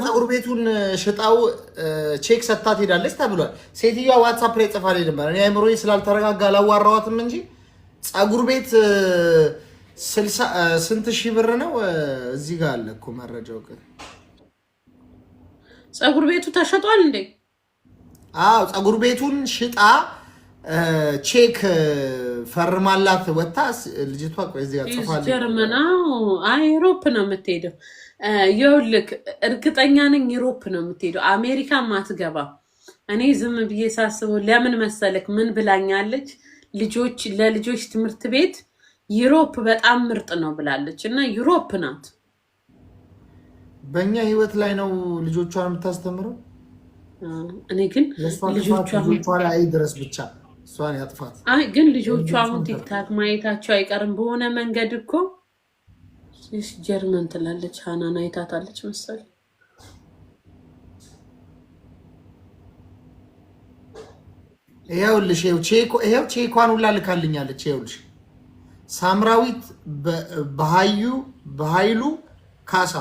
ፀጉር ቤቱን ሽጣው ቼክ ሰጥታ ትሄዳለች ተብሏል። ሴትዮዋ ዋትሳፕ ላይ ጽፋልኝ ነበር። እኔ አይምሮዬ ስላልተረጋጋ አላዋራኋትም እንጂ ፀጉር ቤት ስንት ሺህ ብር ነው? እዚህ ጋር አለ እኮ መረጃው። ፀጉር ቤቱ ተሸጧል እንዴ? አዎ ፀጉር ቤቱን ሽጣ ቼክ ፈርማላት ወጣ ልጅቷ። ቆይ እዚህ ጋር ጽፋለች። ጀርመናው አይሮፕ ነው የምትሄደው። ይኸውልህ እርግጠኛ ነኝ ዩሮፕ ነው የምትሄደው፣ አሜሪካ ማትገባ። እኔ ዝም ብዬ ሳስበው ለምን መሰለክ ምን ብላኛለች? ለልጆች ትምህርት ቤት ዩሮፕ በጣም ምርጥ ነው ብላለች። እና ዩሮፕ ናት። በእኛ ህይወት ላይ ነው ልጆቿን የምታስተምረው። እኔ ግን ልጆቿ ላይ ድረስ ብቻ እሷን ያጥፋት። አይ ግን ልጆቿ አሁን ቲክታክ ማየታቸው አይቀርም በሆነ መንገድ እኮ። ጀርመን ትላለች ሃናን አይታታለች መሰለኝ። ይኸውልሽ ይኸው ቼኳን ሁላ ልካልኛለች። ይኸውልሽ ሳምራዊት በኃይሉ ካሳ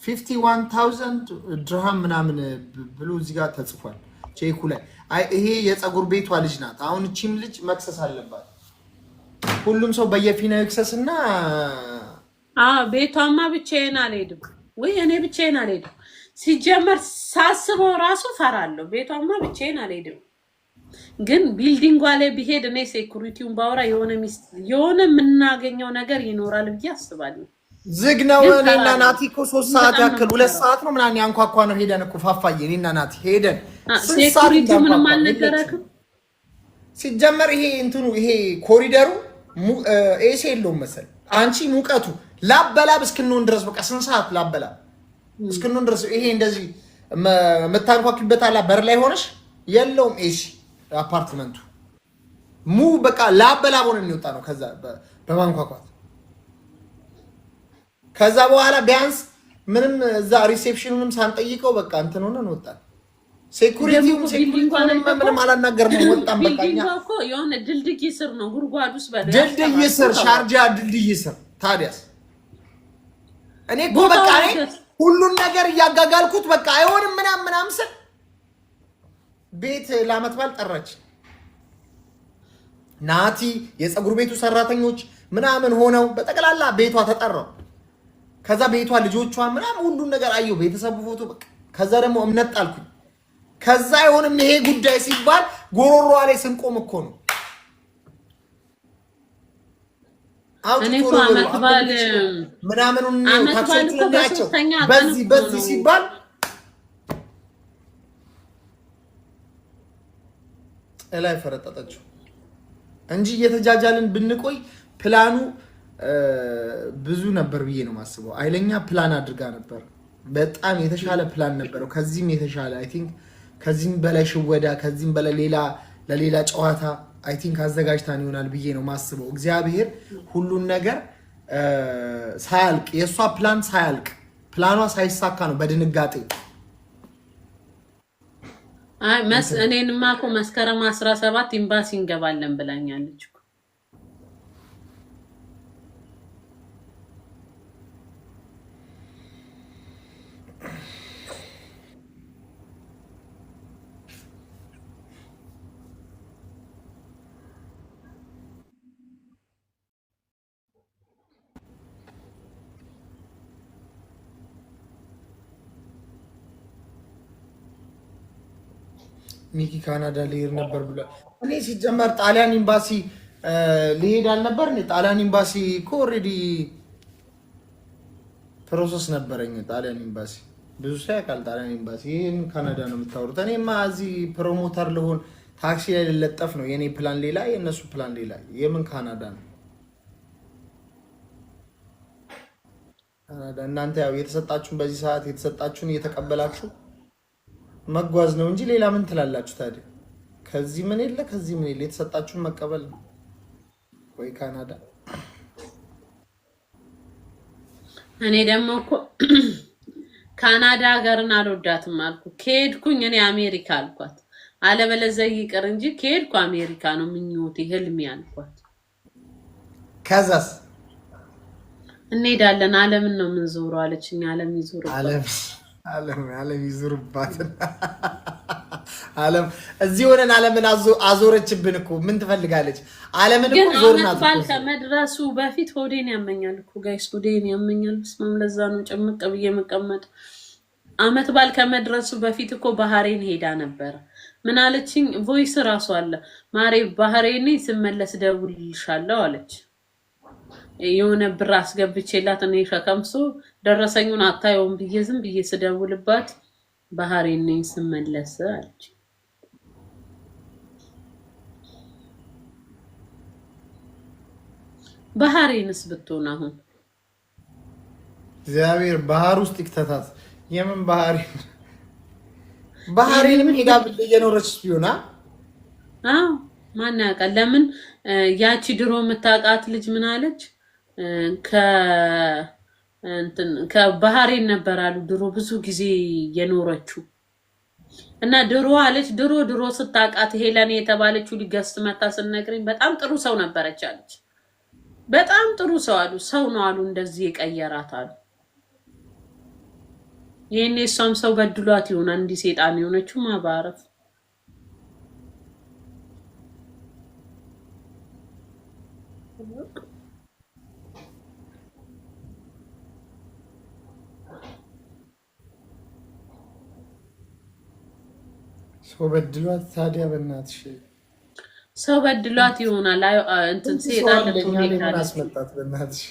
51,000 ድርሃም ምናምን ብሎ እዚህ ጋር ተጽፏል ቼኩ ላይ። ይሄ የፀጉር ቤቷ ልጅ ናት። አሁን እቺም ልጅ መክሰስ አለባት። ሁሉም ሰው በየፊናው ይክሰስና ቤቷማ ብቻዬን አልሄድም ወይ እኔ ብቻዬን አልሄድም። ሲጀመር ሳስበው ራሱ ፈራለሁ። ቤቷማ ብቻዬን አልሄድም። ግን ቢልዲንጓ ላይ ቢሄድ እኔ ሴኩሪቲውን ባወራ የሆነ የምናገኘው ነገር ይኖራል ብዬ አስባለሁ። ዝግ ነው። እኔና ናቲ እኮ 3 ሰዓት ያክል 2 ሰዓት ነው ምናምን ያንኳኳ ነው። ሄደን እኮ ፋፋዬ እኔና ናቲ ሄደን ሴኩሪቲው ምንም አልነገረክም? ሲጀመር ይሄ ኮሪደሩ ኤሲ የለውም መሰል። አንቺ ሙቀቱ ላበላብ እስክንሆን ድረስ በቃ ስንት ሰዓት ላበላብ እስክንሆን ድረስ ይሄ እንደዚህ የምታንኳኪበት አላ በር ላይ ሆነሽ የለውም ኤሲ አፓርትመንቱ በቃ ላበላብ ሆነ የሚወጣ ነው። ከዛ በማንኳኳት ከዛ በኋላ ቢያንስ ምንም እዛ ሪሴፕሽኑንም ሳንጠይቀው በቃ እንትን ሆነን ወጣን። ሴኩሪቲው ምንም አላናገርንም። ወጣን በቃ እኛ የሆነ ድልድይ ስር ነው ጉርጓድ ውስጥ ድልድይ ስር ሻርጃ ድልድይ ስር። ታዲያስ እኔ እኮ በቃ ሁሉን ነገር እያጋጋልኩት በቃ አይሆንም ምናምን ስል ቤት ለዓመት በዓል ጠራች ናቲ። የፀጉር ቤቱ ሰራተኞች ምናምን ሆነው በጠቅላላ ቤቷ ተጠራው። ከዛ ቤቷ ልጆቿ ምናምን ሁሉን ነገር አየሁ፣ ቤተሰቡ ፎቶ በቃ። ከዛ ደግሞ እምነት ጣልኩኝ። ከዛ አይሆንም ይሄ ጉዳይ ሲባል ጎሮሮዋ ላይ ስንቆም እኮ ነው እኔ እኮ ዓመት በዓል ምናምኑን ታክሲዎቹን ናቸው በዚህ ሲባል ላይ ፈረጠጠችው እንጂ እየተጃጃልን ብንቆይ ፕላኑ ብዙ ነበር ብዬ ነው የማስበው። አይለኛ ፕላን አድርጋ ነበር። በጣም የተሻለ ፕላን ነበረው። ከዚህም የተሻለ አይ ቲንክ ከዚህም በላይ ሽወዳ፣ ከዚህም በላይ ለሌላ ጨዋታ አይ ቲንክ አዘጋጅታን ይሆናል ብዬ ነው የማስበው። እግዚአብሔር ሁሉን ነገር ሳያልቅ የእሷ ፕላን ሳያልቅ ፕላኗ ሳይሳካ ነው በድንጋጤ እኔንማ እኮ መስከረም 17 ኤምባሲ እንገባለን ብላኛለች። ሚኪ ካናዳ ሊሄድ ነበር ብሏል። እኔ ሲጀመር ጣሊያን ኤምባሲ ሊሄድ አልነበር። ጣሊያን ኤምባሲ እኮ ኦልሬዲ ፕሮሰስ ነበረኝ። ጣሊያን ኤምባሲ ብዙ ሰው ያውቃል። ጣሊያን ኤምባሲ ይህን ካናዳ ነው የምታወሩት። እኔማ እዚህ ፕሮሞተር ልሆን ታክሲ ላይ ልለጠፍ ነው። የኔ ፕላን ሌላ፣ የእነሱ ፕላን ሌላ። የምን ካናዳ ነው? ካናዳ እናንተ ያው የተሰጣችሁን በዚህ ሰዓት የተሰጣችሁን እየተቀበላችሁ መጓዝ ነው እንጂ ሌላ ምን ትላላችሁ ታዲያ? ከዚህ ምን የለ ከዚህ ምን የለ፣ የተሰጣችሁን መቀበል ነው ወይ ካናዳ። እኔ ደግሞ እኮ ካናዳ ሀገርን አልወዳትም አልኩ። ከሄድኩኝ እኔ አሜሪካ አልኳት። አለበለዚያ ይቅር እንጂ ከሄድኩ አሜሪካ ነው ምኞቴ ህልሜ አልኳት። ከዛስ እንሄዳለን ዓለምን ነው የምንዞረው አለችኝ። ዓለም ይዞርባት ዓለም ይዞርባት ዓለም እዚህ ሆነን ዓለምን አዞረችብን እኮ ምን ትፈልጋለች? ዓለምን እኮ ዞርናት። ባል ከመድረሱ በፊት ሆዴን ያመኛል እኮ ጋይስ፣ ሆዴን ያመኛል። በስመ ለዛ ነው ጭምቅ ብዬ መቀመጥ። አመት ባል ከመድረሱ በፊት እኮ ባህሬን ሄዳ ነበር። ምን አለችኝ? ቮይስ ራሱ አለ ማሬ፣ ባህሬን ስመለስ ደውልልሻለሁ አለች። የሆነ ብር አስገብቼላት እኔ ሸከምሶ ደረሰኙን አታየውም ብዬ ዝም ብዬ ስደውልባት ባህሬን ስመለስ አለች። ባህሬንስ ብትሆን አሁን እግዚአብሔር ባህር ውስጥ ይክተታት። የምን ባህሬን ምን ሄዳ እየኖረች ቢሆን ማን ያውቃል? ለምን ያቺ ድሮ የምታውቃት ልጅ ምን አለች? ከባህሬን ነበር አሉ ድሮ ብዙ ጊዜ የኖረችው እና ድሮ አለች ድሮ ስታውቃት ሄለን የተባለችው ሊገስት መታ ስነግረኝ በጣም ጥሩ ሰው ነበረች አለች። በጣም ጥሩ ሰው አሉ። ሰው ነው አሉ እንደዚህ የቀየራት አሉ። ይሄኔ እሷም ሰው በድሏት ይሆናል እንዲህ ሴጣን የሆነችው ማባረፍ። ሰው በድሏት ታዲያ በእናትሽ ሰው በድሏት ይሆናል እንትን ሴጣን ለምን አስመጣት በእናትሽ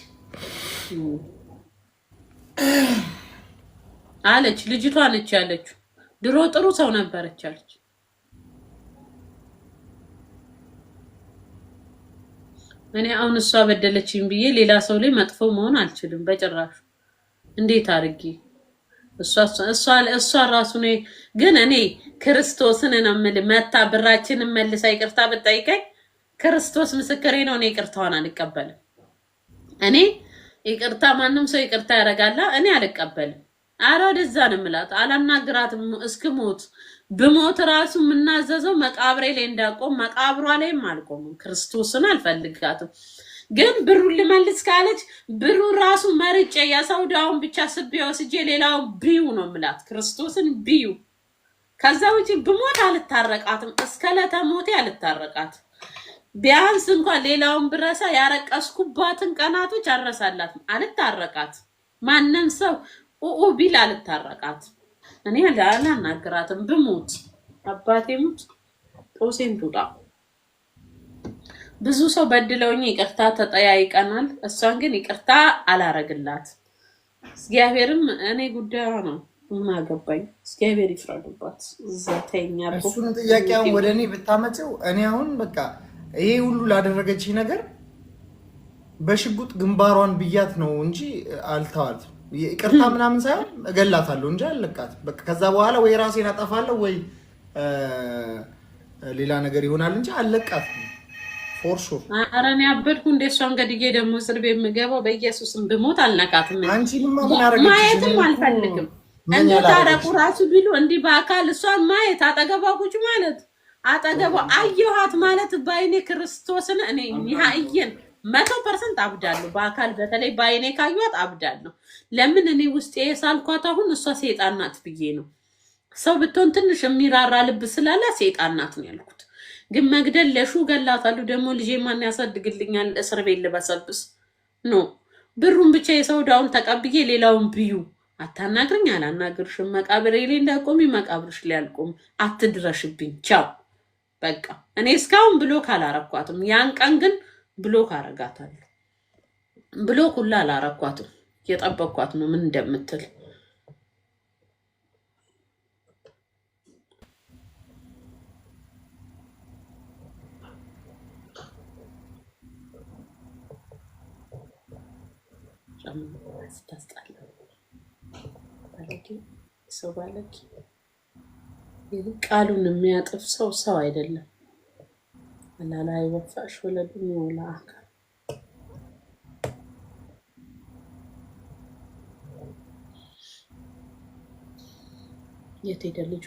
አለች። ልጅቷ ነች ያለችው ድሮ ጥሩ ሰው ነበረች አለች። እኔ አሁን እሷ በደለችኝ ብዬ ሌላ ሰው ላይ መጥፎ መሆን አልችልም በጭራሽ። እንዴት አድርጌ እሷ ራሱ ነው። ግን እኔ ክርስቶስን ነው የምልህ መታ ብራችንን መልሳ ይቅርታ ብትጠይቀኝ ክርስቶስ ምስክሬ ነው። እኔ ይቅርታዋን አልቀበልም። እኔ ይቅርታ ማንም ሰው ይቅርታ ያደርጋላ፣ እኔ አልቀበልም። አረ ወደዛ ነው የምላት። አላናግራትም እስክሞት። ብሞት ራሱ የምናዘዘው መቃብሬ ላይ እንዳቆም መቃብሯ ላይም አልቆምም። ክርስቶስን አልፈልጋትም። ግን ብሩን ልመልስ ካለች ብሩ ራሱ መርጬ የሳውዲያውን ብቻ ስቤ ወስጄ ሌላውን ቢዩ ነው የምላት። ክርስቶስን ቢዩ። ከዛ ውጪ ብሞት አልታረቃትም። እስከ ለተሞቴ አልታረቃት። ቢያንስ እንኳን ሌላውን ብረሳ ያረቀስኩባትን ቀናቶች አረሳላትም። አልታረቃት። ማንም ሰው ኡኡ ቢል አልታረቃት። እኔ አላናግራትም። ብሞት አባቴ ሙት ጦሴን ቱጣ። ብዙ ሰው በድለውኝ ይቅርታ ተጠያይቀናል። እሷን ግን ይቅርታ አላረግላት። እግዚአብሔርም እኔ ጉዳዩ ነው ማገባኝ። እግዚአብሔር ይፍረዱባት። ዘተኛ እሱን ጥያቄውን ወደ እኔ ብታመጪው እኔ አሁን በቃ ይሄ ሁሉ ላደረገችኝ ነገር በሽጉጥ ግንባሯን ብያት ነው እንጂ አልተዋት። ይቅርታ ምናምን ሳይሆን እገላታለሁ እንጂ አልለቃት። በቃ ከዛ በኋላ ወይ ራሴን አጠፋለሁ ወይ ሌላ ነገር ይሆናል እንጂ አልለቃት። ፎርሹ አረኔ አበድኩ እንደሷን ገድዬ ደግሞ እስር ቤት የምገባው በኢየሱስም ብሞት አልነካትም። አንቺንማ ምን አረጋግጥ ማየትም አልፈልግም። እንታረቁ ራሱ ቢሉ እንዲህ በአካል እሷን ማየት አጠገቧ ቁጭ ማለት አጠገቧ አየኋት ማለት ባይኔ ክርስቶስን እኔ ይሃየን 100% አብዳለሁ። በአካል በተለይ ባይኔ ካዩት አብዳለሁ። ለምን እኔ ውስጥ የሳልኳት አሁን እሷ ሴጣን ናት ብዬ ነው። ሰው ብትሆን ትንሽ የሚራራ ልብ ስላለ ሴጣን ናት ነው ያልኩት። ግን መግደል ለሹ ገላታለሁ። ደግሞ ልጄ ማን ያሳድግልኛል? እስር ቤት ልበሰብስ ኖ ብሩን ብቻ የሰውዳውን ተቀብዬ ሌላውን ብዩ። አታናግርኝ፣ አላናግርሽም። መቃብሬ ላይ እንዳቆሚ መቃብርሽ ላይ አልቆም። አትድረሽብኝ። ቻው በቃ። እኔ እስካሁን ብሎክ አላረኳትም። ያን ቀን ግን ብሎክ አረጋታለሁ። ብሎክ ሁላ አላረኳትም። የጠበቅኳት ነው ምን እንደምትል። ስታስጣላ ባለጌ ሰው ባለጌ ቃሉን የሚያጥፍ ሰው አይደለም። አላላ ይወፋሽ ወለዱን ወላ አካል የት ሄደ ልጁ?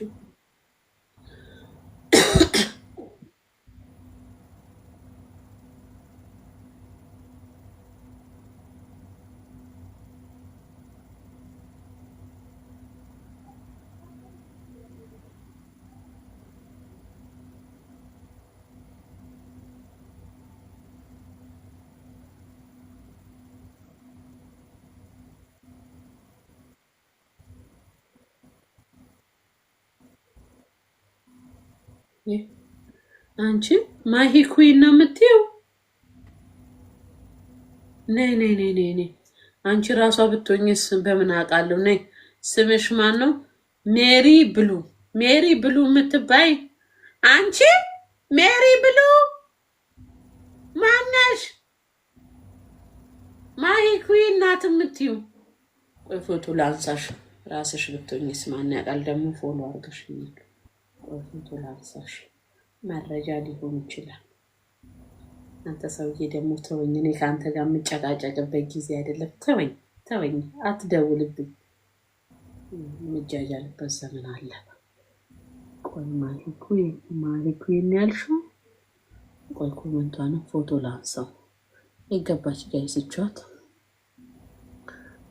አንቺ ማሂ ኩዊን ነው የምትይው? ነይ አንቺ ራሷ ብትሆኝስ በምን አውቃለሁ? ነይ ስምሽ ማን ነው? ሜሪ ብሉ የምትባይ አንቺ ሜሪ ብሉ ማነሽ? ማሂ ኩዊን ናት የምትይው? ቆይ ፎቶ ላንሳሽ። ራስሽ ብትሆኝስ ማን ያውቃል? ደግሞ ፎሎ አድርገሽ ቆይ ፎቶ ላንሳሽ። መረጃ ሊሆን ይችላል። አንተ ሰውዬ ደግሞ ተወኝ። እኔ ከአንተ ጋር የምጨቃጨቅበት ጊዜ አይደለም። ተወኝ፣ አትደውልብኝ። የምጃጃልበት ዘመን አለ። ቆይ ማሂ ኩዊን ያልሽው? ቆይ ኮመንቷን ፎቶ ላንሳው። የገባች ጋይስቿት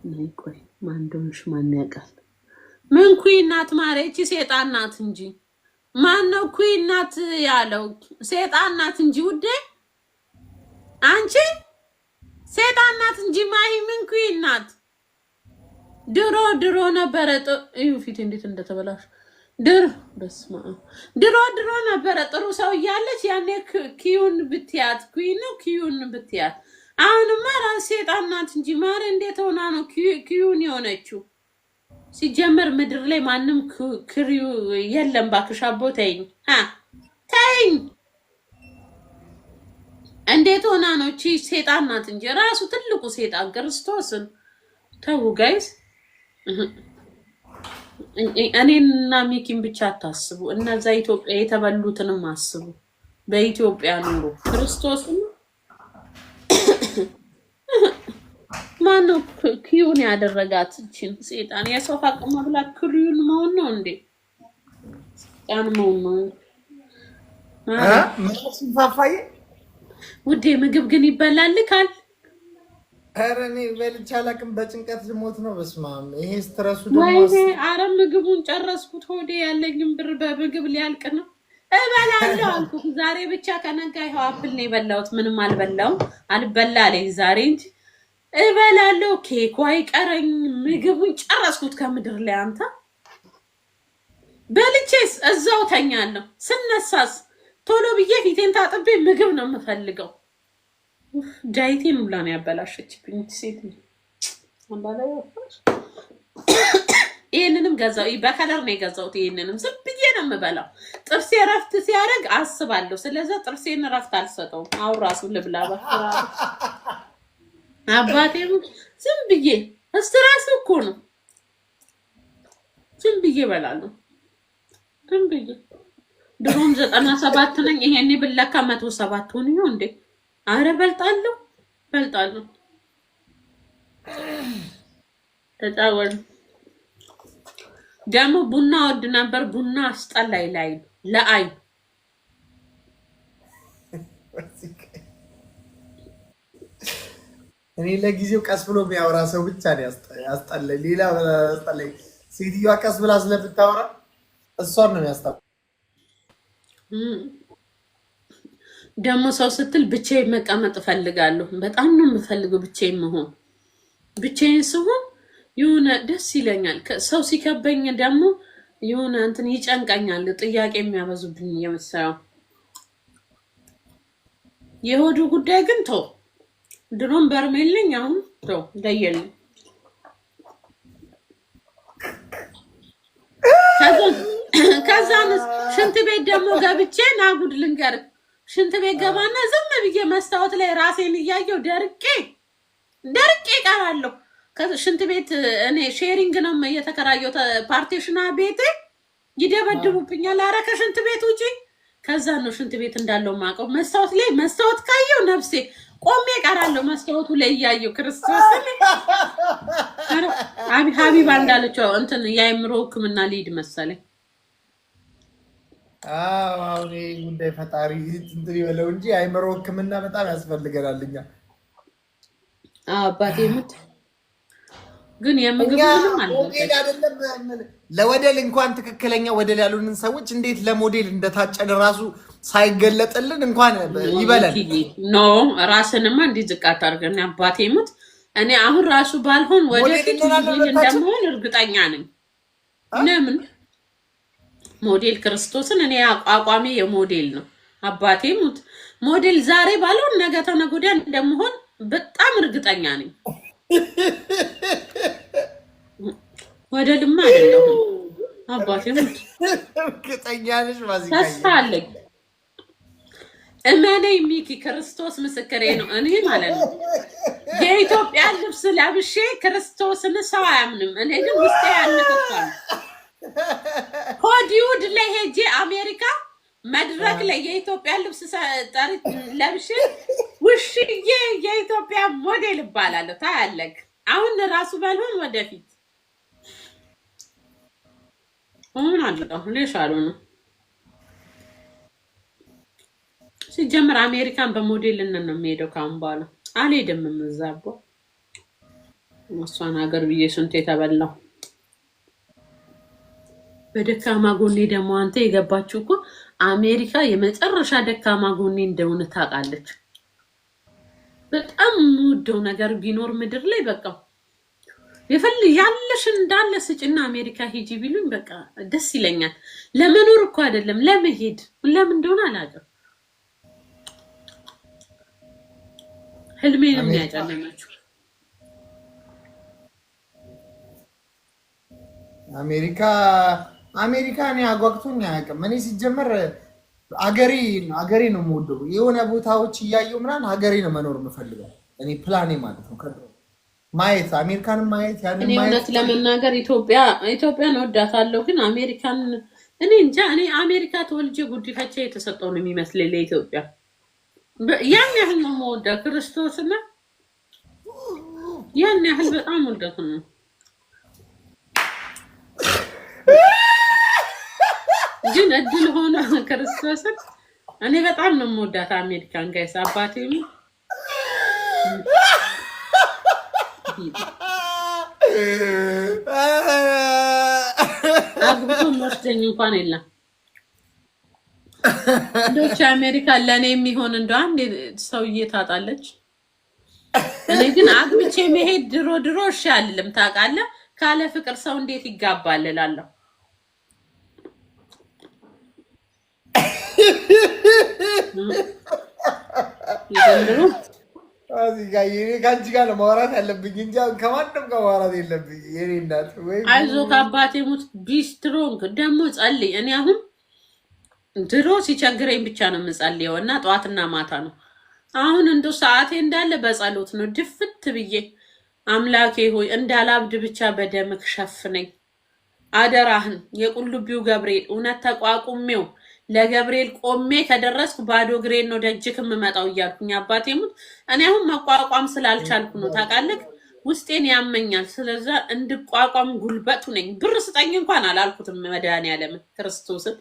ነይ። ቆይ ማን እንደሆንሽ ማን ያውቃል? ምን ኩዊን ናት ማሬቺ? ሴጣን ናት እንጂ ማን ነው ኩዊን ናት ያለው? ሴጣን ናት እንጂ ውዴ፣ አንቺ ሴጣን ናት እንጂ ማሂ ምን ኩዊን ናት? ድሮ ነበረ። እዩ ፊት እንዴት እንደተበላሽ። ድሮ ነበረ ጥሩ ሰው እያለች ያኔ ኪዩን ብትያት ኩዊን ነው ኪዩን ብትያት። አሁንማ ራስ ሴጣን ናት እንጂ ማሬ፣ እንዴት ሆና ነው ኪዩን የሆነችው? ሲጀመር ምድር ላይ ማንም ክሪው የለም። ባክሽ አቦ ተይኝ። እንዴት ሆና ነው? እቺ ሴጣን ናት እንጂ ራሱ ትልቁ ሴጣን ክርስቶስን ተው ጋይስ። እኔና ሚኪን ብቻ አታስቡ፣ እነዛ ኢትዮጵያ የተበሉትንም አስቡ። በኢትዮጵያ ኑሮ ክርስቶስን ማነው ኪዩን ያደረጋት? እቺን ሴጣን የሰው ሀቅ መብላት ክሪዩን መሆን ነው እንዴ? ያን መሆን ነው ፋፋዬ ውዴ። ምግብ ግን ይበላልካል? ኧረ እኔ በልቼ አላውቅም። በጭንቀት ልሞት ነው። በስመ አብ። ይሄ ስትረሱ ደግሞ ወይኔ! ኧረ ምግቡን ጨረስኩት። ሆዴ ያለኝም ብር በምግብ ሊያልቅ ነው። እበላለሁ አልኩህ። ዛሬ ብቻ ከነጋ ይኸው አፕል ነው የበላሁት። ምንም አልበላሁም። አልበላ አለኝ ዛሬ እንጂ እበላለሁ። ኬኩ አይቀረኝ። ምግቡን ጨረስኩት ከምድር ላይ። አንተ በልቼስ እዛው ተኛለሁ። ስነሳስ ቶሎ ብዬ ፊቴን ታጥቤ ምግብ ነው የምፈልገው። ዳይቴን ሁላ ነው ያበላሸችብኝ ሴት። ይሄንንም ገዛው፣ በከለር ነው የገዛሁት። ይሄንንም ዝም ብዬ ነው የምበላው። ጥርሴ ረፍት ሲያደርግ አስባለሁ። ስለዚህ ጥርሴን ረፍት አልሰጠውም። አሁን ራሱ ልብላ በከራ አባቴም ዝም ብዬ ስትራስ እኮ ነው። ዝም ብዬ እበላለሁ። ዝም ብዬ ድሮም 97 ነኝ። ይሄኔ ብለካ 107 ሆን ነው እንዴ? አረ በልጣለሁ። ተጫወን ደግሞ ቡና ወድ ነበር። ቡና አስጠላይ ለአይን እኔ ለጊዜው ቀስ ብሎ የሚያወራ ሰው ብቻ ነው ያስጠላኝ። ሌላ ያስጠላኝ ሴትዮዋ ቀስ ብላ ስለምታወራ እሷን ነው ያስጠላኝ። ደግሞ ሰው ስትል ብቻዬን መቀመጥ እፈልጋለሁ። በጣም ነው የምፈልገው ብቻዬን መሆን። ብቻዬን ስሆን የሆነ ደስ ይለኛል። ሰው ሲከበኝ ደግሞ የሆነ እንትን ይጨንቀኛል። ጥያቄ የሚያበዙብኝ የመሰለው የሆዱ ጉዳይ ግን ተው። ድሮም በርሜልኝ አሁን ተው ለየልኝ። ከዛንስ ሽንት ቤት ደግሞ ገብቼ ናጉድ ልንገር። ሽንት ቤት ገባና ዝም ብዬ መስታወት ላይ ራሴን እያየው ደርቄ እቀራለሁ። ሽንት ቤት እኔ ሼሪንግ ነው እየተከራየው ፓርቲሽና ቤቴ ይደበድቡብኛል። ኧረ ከሽንት ቤት ውጪ። ከዛ ነው ሽንት ቤት እንዳለው ማቀው። መስታወት ካየው ነፍሴ ቆሜ እቀራለሁ። መስታወቱ ላይ እያየው ክርስቶስን ሀቢባ እንዳለችው እንትን የአእምሮ ሕክምና ልሂድ መሰለኝ። አሁን ጉዳይ ፈጣሪ እንትን ይበለው እንጂ የአእምሮ ሕክምና በጣም ያስፈልገናል። እኛ አባቴ ሙት ግን የምግብ ምንም አይደለም። ለወደል እንኳን ትክክለኛ ወደል ያሉንን ሰዎች እንዴት ለሞዴል እንደታጨን ራሱ ሳይገለጥልን እንኳን ይበላል። ኖ ራስንማ እንዲህ ዝቅ አታርገን። አባቴ ሙት እኔ አሁን ራሱ ባልሆን ወደፊት እንደምሆን እርግጠኛ ነኝ። ለምን ሞዴል ክርስቶስን እኔ አቋቋሚ የሞዴል ነው። አባቴ ሙት ሞዴል ዛሬ ባልሆን ነገ ተነገ ወዲያ እንደምሆን በጣም እርግጠኛ ነኝ። ወደ ልማ አይደለሁም። አባቴ ሙት እርግጠኛ ነሽ? ተስፋ አለኝ። እመነኝ ሚኪ፣ ክርስቶስ ምስክሬ ነው። እኔ ማለት ነው የኢትዮጵያ ልብስ ለብሼ ክርስቶስን ሰው አያምንም። እኔ ግን ውስጤ ያልተፈታል። ሆሊውድ ላይ ሄጄ አሜሪካ መድረክ ላይ የኢትዮጵያ ልብስ ለብሼ ውሽዬ የኢትዮጵያ ሞዴል እባላለሁ። ታያለህ። አሁን ራሱ ባልሆን ወደፊት ሆን አለሁ ለሻሉ ነው። ሲጀምር አሜሪካን በሞዴልነት ነው የሚሄደው። ካሁን በኋላ አልሄድም። የምዛባው እሷን ሀገር ብዬ ስንት የተበላው በደካማ ጎኔ ደግሞ አንተ የገባችው እኮ አሜሪካ የመጨረሻ ደካማ ጎኔ እንደሆነ ታውቃለች። በጣም የምወደው ነገር ቢኖር ምድር ላይ በቃ ያለሽ እንዳለ ስጭና አሜሪካ ሂጂ ቢሉኝ በቃ ደስ ይለኛል። ለመኖር እኮ አይደለም ለመሄድ፣ ለምን እንደሆነ አላውቅም። ህልሜንም ያጨለማችሁ አሜሪካ እኔ አጓግቶኝ አያውቅም። እኔ ሲጀመር አገሬ ነው የምወደው። የሆነ ቦታዎች እያየሁ ምናምን ሀገሬ ነው መኖር የምፈልገው። እኔ ፕላኔ ማለት ነው ማየት አሜሪካንን ማየት ያንን ማየት። እውነት ለመናገር ኢትዮጵያን እወዳታለሁ፣ ግን አሜሪካን እኔ እንጃ። እኔ አሜሪካ ተወልጄ ጉዲፈቻ የተሰጠው ነው የሚመስለኝ ለኢትዮጵያ። ያን ያህል ነው የምወዳት ክርስቶስና ያን ያህል በጣም ወዳት ነው። ግን እድል ሆነ ክርስቶስን እኔ በጣም ነው የምወዳት አሜሪካን ጋይስ። አባቴም አግብቶ ወስደኝ እንኳን የለም። ዶች አሜሪካ ለኔ የሚሆን እንደው አንድ ሰውዬ ታጣለች። እኔ ግን አግብቼ መሄድ ድሮ እሺ አልልም። ታውቃለህ፣ ካለ ፍቅር ሰው እንዴት ይጋባል እላለሁ። ከአንቺ ጋር ነው ማውራት ያለብኝ እንጂ ከማንም ጋር ማውራት የለብኝ። የኔ እናት አይዞህ ከአባቴ ሙት ቢስትሮንግ ደግሞ ጸልይ። እኔ አሁን ድሮ ሲቸግረኝ ብቻ ነው የምጸልየው እና ጠዋትና ማታ ነው። አሁን እንደው ሰዓቴ እንዳለ በጸሎት ነው ድፍት ብዬ አምላኬ ሆይ እንዳላብድ ብቻ በደምክ ሸፍነኝ አደራህን። የቁልቢው ገብርኤል እውነት ተቋቁሜው ለገብርኤል ቆሜ ከደረስኩ ባዶ ግሬን ነው ደጅክ የምመጣው እያልኩኝ አባቴ ሙት። እኔ አሁን መቋቋም ስላልቻልኩ ነው ታውቃለህ፣ ውስጤን ያመኛል። ስለዛ እንድቋቋም ጉልበቱ ነኝ። ብር ስጠኝ እንኳን አላልኩትም መድኃኒዓለም ክርስቶስን።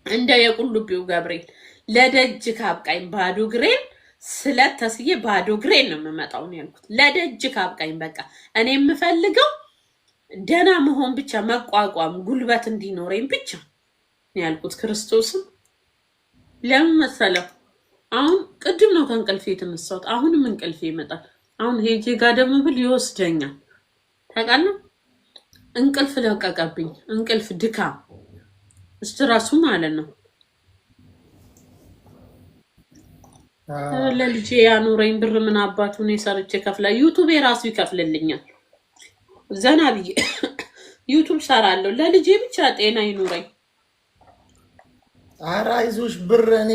እንደ የቁልቢው ገብርኤል ለደጅክ አብቃኝ ባዶ ግሬን ስለት ተስዬ ባዶ ግሬን ነው የምመጣው ነው ያልኩት። ለደጅክ አብቃኝ በቃ እኔ የምፈልገው ደህና መሆን ብቻ፣ መቋቋም ጉልበት እንዲኖረኝ ብቻ ያልኩት ክርስቶስን። ለምን መሰለው? አሁን ቅድም ነው ከእንቅልፌ የተነሳሁት። አሁንም እንቅልፌ ይመጣል። አሁን ሄጄ ጋደም ብል ይወስደኛል። ታውቃለህ፣ እንቅልፍ ለቀቀብኝ። እንቅልፍ ድካም ስትራሱ ማለት ነው። ለልጄ ያኖረኝ ብር ምን አባቱ ነው ሰርቼ ከፍላ ዩቲዩብ የራሱ ይከፍልልኛል። ዘና ብዬ ዩቲዩብ ሰራለሁ። ለልጄ ብቻ ጤና ይኖረኝ። ኧረ አይዞሽ ብር እኔ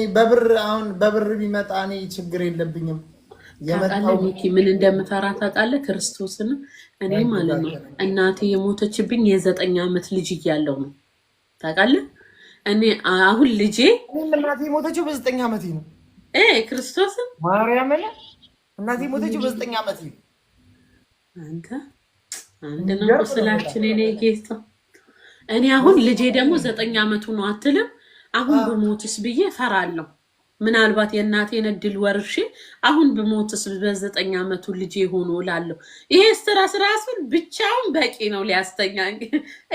አሁን በብር ቢመጣ እኔ ችግር የለብኝም። ታውቃለህ ምን እንደምፈራ ታውቃለህ? ክርስቶስን እኔ ማለት ነው እናቴ የሞተችብኝ የ9 ዓመት ልጅ እያለሁ ነው። ታውቃለህ እኔ አሁን ልጄ እናቴ የሞተችው በ9 ዓመቴ ነው። ክርስቶስን ማርያምን እናቴ የሞተችው በ9 ዓመቴ ነው። አንድ ነው ስላችን እኔ ጌታ። እኔ አሁን ልጄ ደግሞ 9 ዓመቱ ነው አትልም? አሁን በሞትስ ብዬ ፈራለሁ። ምናልባት የእናቴን እድል ወርሼ አሁን በሞትስ በ9 ዓመቱ ልጄ ሆኖ እላለሁ። ይሄ ስትረስ ራሱን ብቻውን በቂ ነው ሊያስተኛኝ፣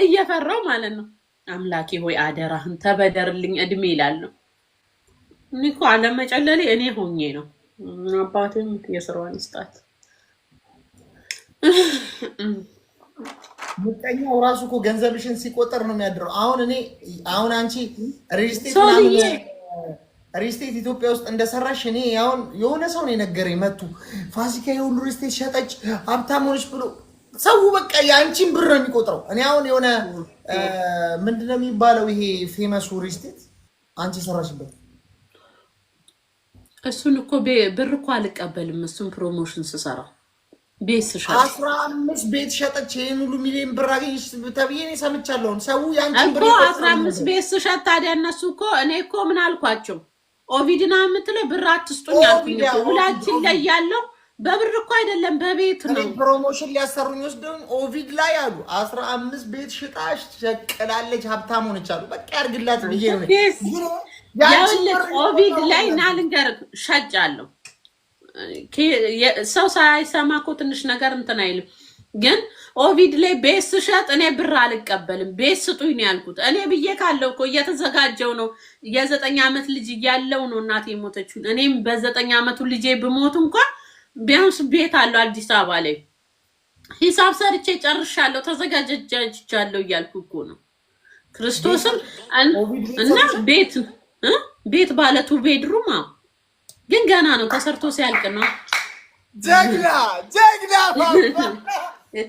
እየፈራው ማለት ነው። አምላኬ ሆይ አደራህን ተበደርልኝ እድሜ እላለሁ። እኔ እኮ አለመጨለሌ እኔ ሆኜ ነው። አባቴም የስራዋን ይስጣት። ምቀኛው ራሱ እኮ ገንዘብሽን ሲቆጠር ነው የሚያድረው። አሁን አንቺ ሪስቴት ኢትዮጵያ ውስጥ እንደሰራሽ እኔ አሁን የሆነ ሰው ነው የነገረኝ። መቱ ፋሲካ የሁሉ ሪስቴት ሸጠች ሀብታም ሆነች ብሎ ሰው በቃ የአንቺን ብር ነው የሚቆጥረው። እኔ አሁን የሆነ ምንድነው የሚባለው ይሄ ፌመሱ ሪስቴት አንቺ ሰራሽበት እሱን እኮ ብር እኮ አልቀበልም። እሱን ፕሮሞሽን ስሰራ ቤት ስሸጥ 15 ቤት ሸጠች ይሄን ሁሉ ሚሊዮን ብር አገኘች ተብዬ እኔ ሰምቻለሁ። ሰው ያንቺን ብር እኮ 15 ቤት ስሸጥ ታዲያ እነሱ እኮ እኔ እኮ ምን አልኳቸው? ኦቪድና የምትለው ብር አትስጡኝ አልኩኝ እኮ ሁላችን ላይ ያለው በብር እኮ አይደለም በቤት ነው። ፕሮሞሽን ሊያሰሩኝ ወስደውኝ ኦቪድ ላይ አሉ 15 ቤት ሽጣሽ ሸቀላለች ሀብታም ሆነች አሉ። በቃ ያርግላት ብዬ ነው ያውልቅ ኦቪድ ላይ ናልንገር ሸጫለሁ። ሰው ሳይሰማ እኮ ትንሽ ነገር እንትን አይልም። ግን ኦቪድ ላይ ቤት ስሸጥ እኔ ብር አልቀበልም ቤት ስጡኝ ነው ያልኩት። እኔ ብዬ ካለው እኮ እየተዘጋጀው ነው። የ9 ዓመት ልጅ እያለው ነው እናቴ ሞተችው። እኔም በ9 ዓመቱ ልጄ ብሞት እንኳን ቢያንስ ቤት አለው አዲስ አበባ ላይ ሂሳብ ሰርቼ ጨርሻለሁ ተዘጋጅቻለሁ እያልኩ እኮ ነው ክርስቶስን እና ቤት ባለቱ ቤድሩም ግን ገና ነው ተሰርቶ ሲያልቅ ነው። ጀግና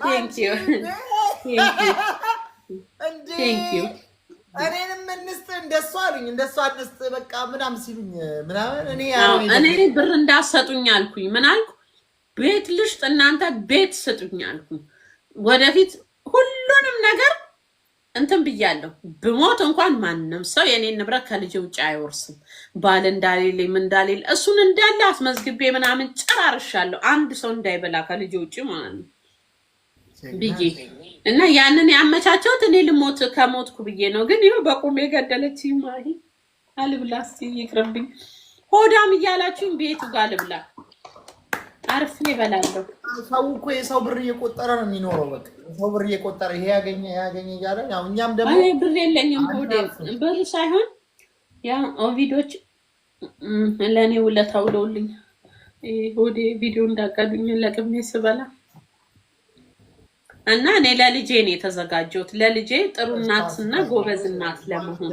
ቴንኪዩ እኔንም እንስጥ እንደሷ አሉኝ። እንደሷ እንስጥ በቃ ምናምን ሲሉኝ ምናምን እኔ ብር እንዳሰጡኝ አልኩኝ። ምን አልኩ? ቤት ልሽጥ እናንተ ቤት ስጡኝ አልኩኝ። ወደፊት ሁሉንም ነገር እንትን ብያለሁ። ብሞት እንኳን ማንም ሰው የኔን ንብረት ከልጅ ውጭ አይወርስም። ባል እንዳሌለ ምን እንዳሌለ እሱን እንዳለ አስመዝግቤ ምናምን ጨራርሻለሁ። አንድ ሰው እንዳይበላ ከልጅ ውጭ ማለት ነው ብዬ እና ያንን ያመቻቸውት እኔ ልሞት ከሞትኩ ብዬ ነው። ግን ይኸው በቁሜ ገደለች። ማሂ አልብላ እስኪ ይቅርብኝ። ሆዳም እያላችሁኝ ቤቱ ጋር ልብላ አርፌ እበላለሁ። ሰው እኮ የሰው ብር እየቆጠረ ነው የሚኖረው። በቃ ሰው ብር እየቆጠረ ይሄ ያገኘ እያለ ያው እኛም ደግሞ አይ ብር የለኝም። ብር ሳይሆን ያ ኦቪዶች ለእኔ ውለታ ውለውልኝ ሆዴ ቪዲዮ እንዳቀዱኝ ለቅሜ ስበላ እና እኔ ለልጄ ነው የተዘጋጀሁት። ለልጄ ጥሩ እናትና ጎበዝ እናት ለመሆን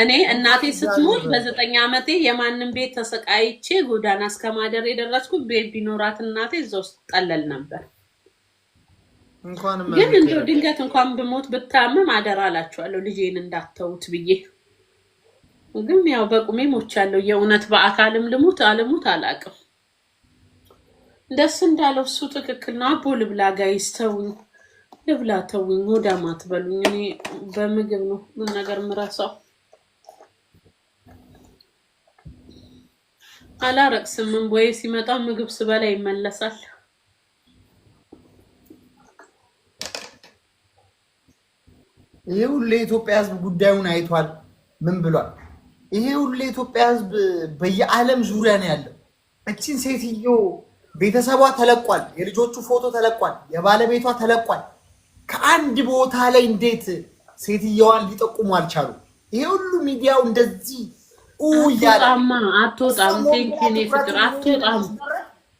እኔ እናቴ ስትሞት በ9 ዓመቴ የማንም ቤት ተሰቃይቼ ጎዳና እስከማደር የደረስኩት ቤት ቢኖራት እናቴ እዛው ውስጥ ጠለል ነበር። ግን እንደው ድንገት እንኳን ብሞት ብታመም አደራ አላችኋለሁ ልጄን እንዳተውት ብዬ። ግን ያው በቁሜ ሞቻለሁ። የእውነት በአካልም ልሙት አልሙት አላውቅም። ደስ እንዳለው እሱ ትክክል ነው። አቦ ልብላ ጋይስ ተውኝ ልብላ ተውኝ። ሆዳም አትበሉኝ። እኔ በምግብ ነው ምን ነገር ምራሳው አላረቅስም። ወይ ሲመጣ ምግብ ስበላ ይመለሳል። ይሄ ሁሉ የኢትዮጵያ ሕዝብ ጉዳዩን አይቷል። ምን ብሏል? ይሄ ሁሉ የኢትዮጵያ ሕዝብ በየዓለም ዙሪያ ነው ያለው። እቺን ሴትዮ ቤተሰቧ ተለቋል፣ የልጆቹ ፎቶ ተለቋል፣ የባለቤቷ ተለቋል። ከአንድ ቦታ ላይ እንዴት ሴትየዋን ሊጠቁሙ አልቻሉ? ይሄ ሁሉ ሚዲያው እንደዚህ አትወጣም። ቴንኪኔ ፍቅር አትወጣም።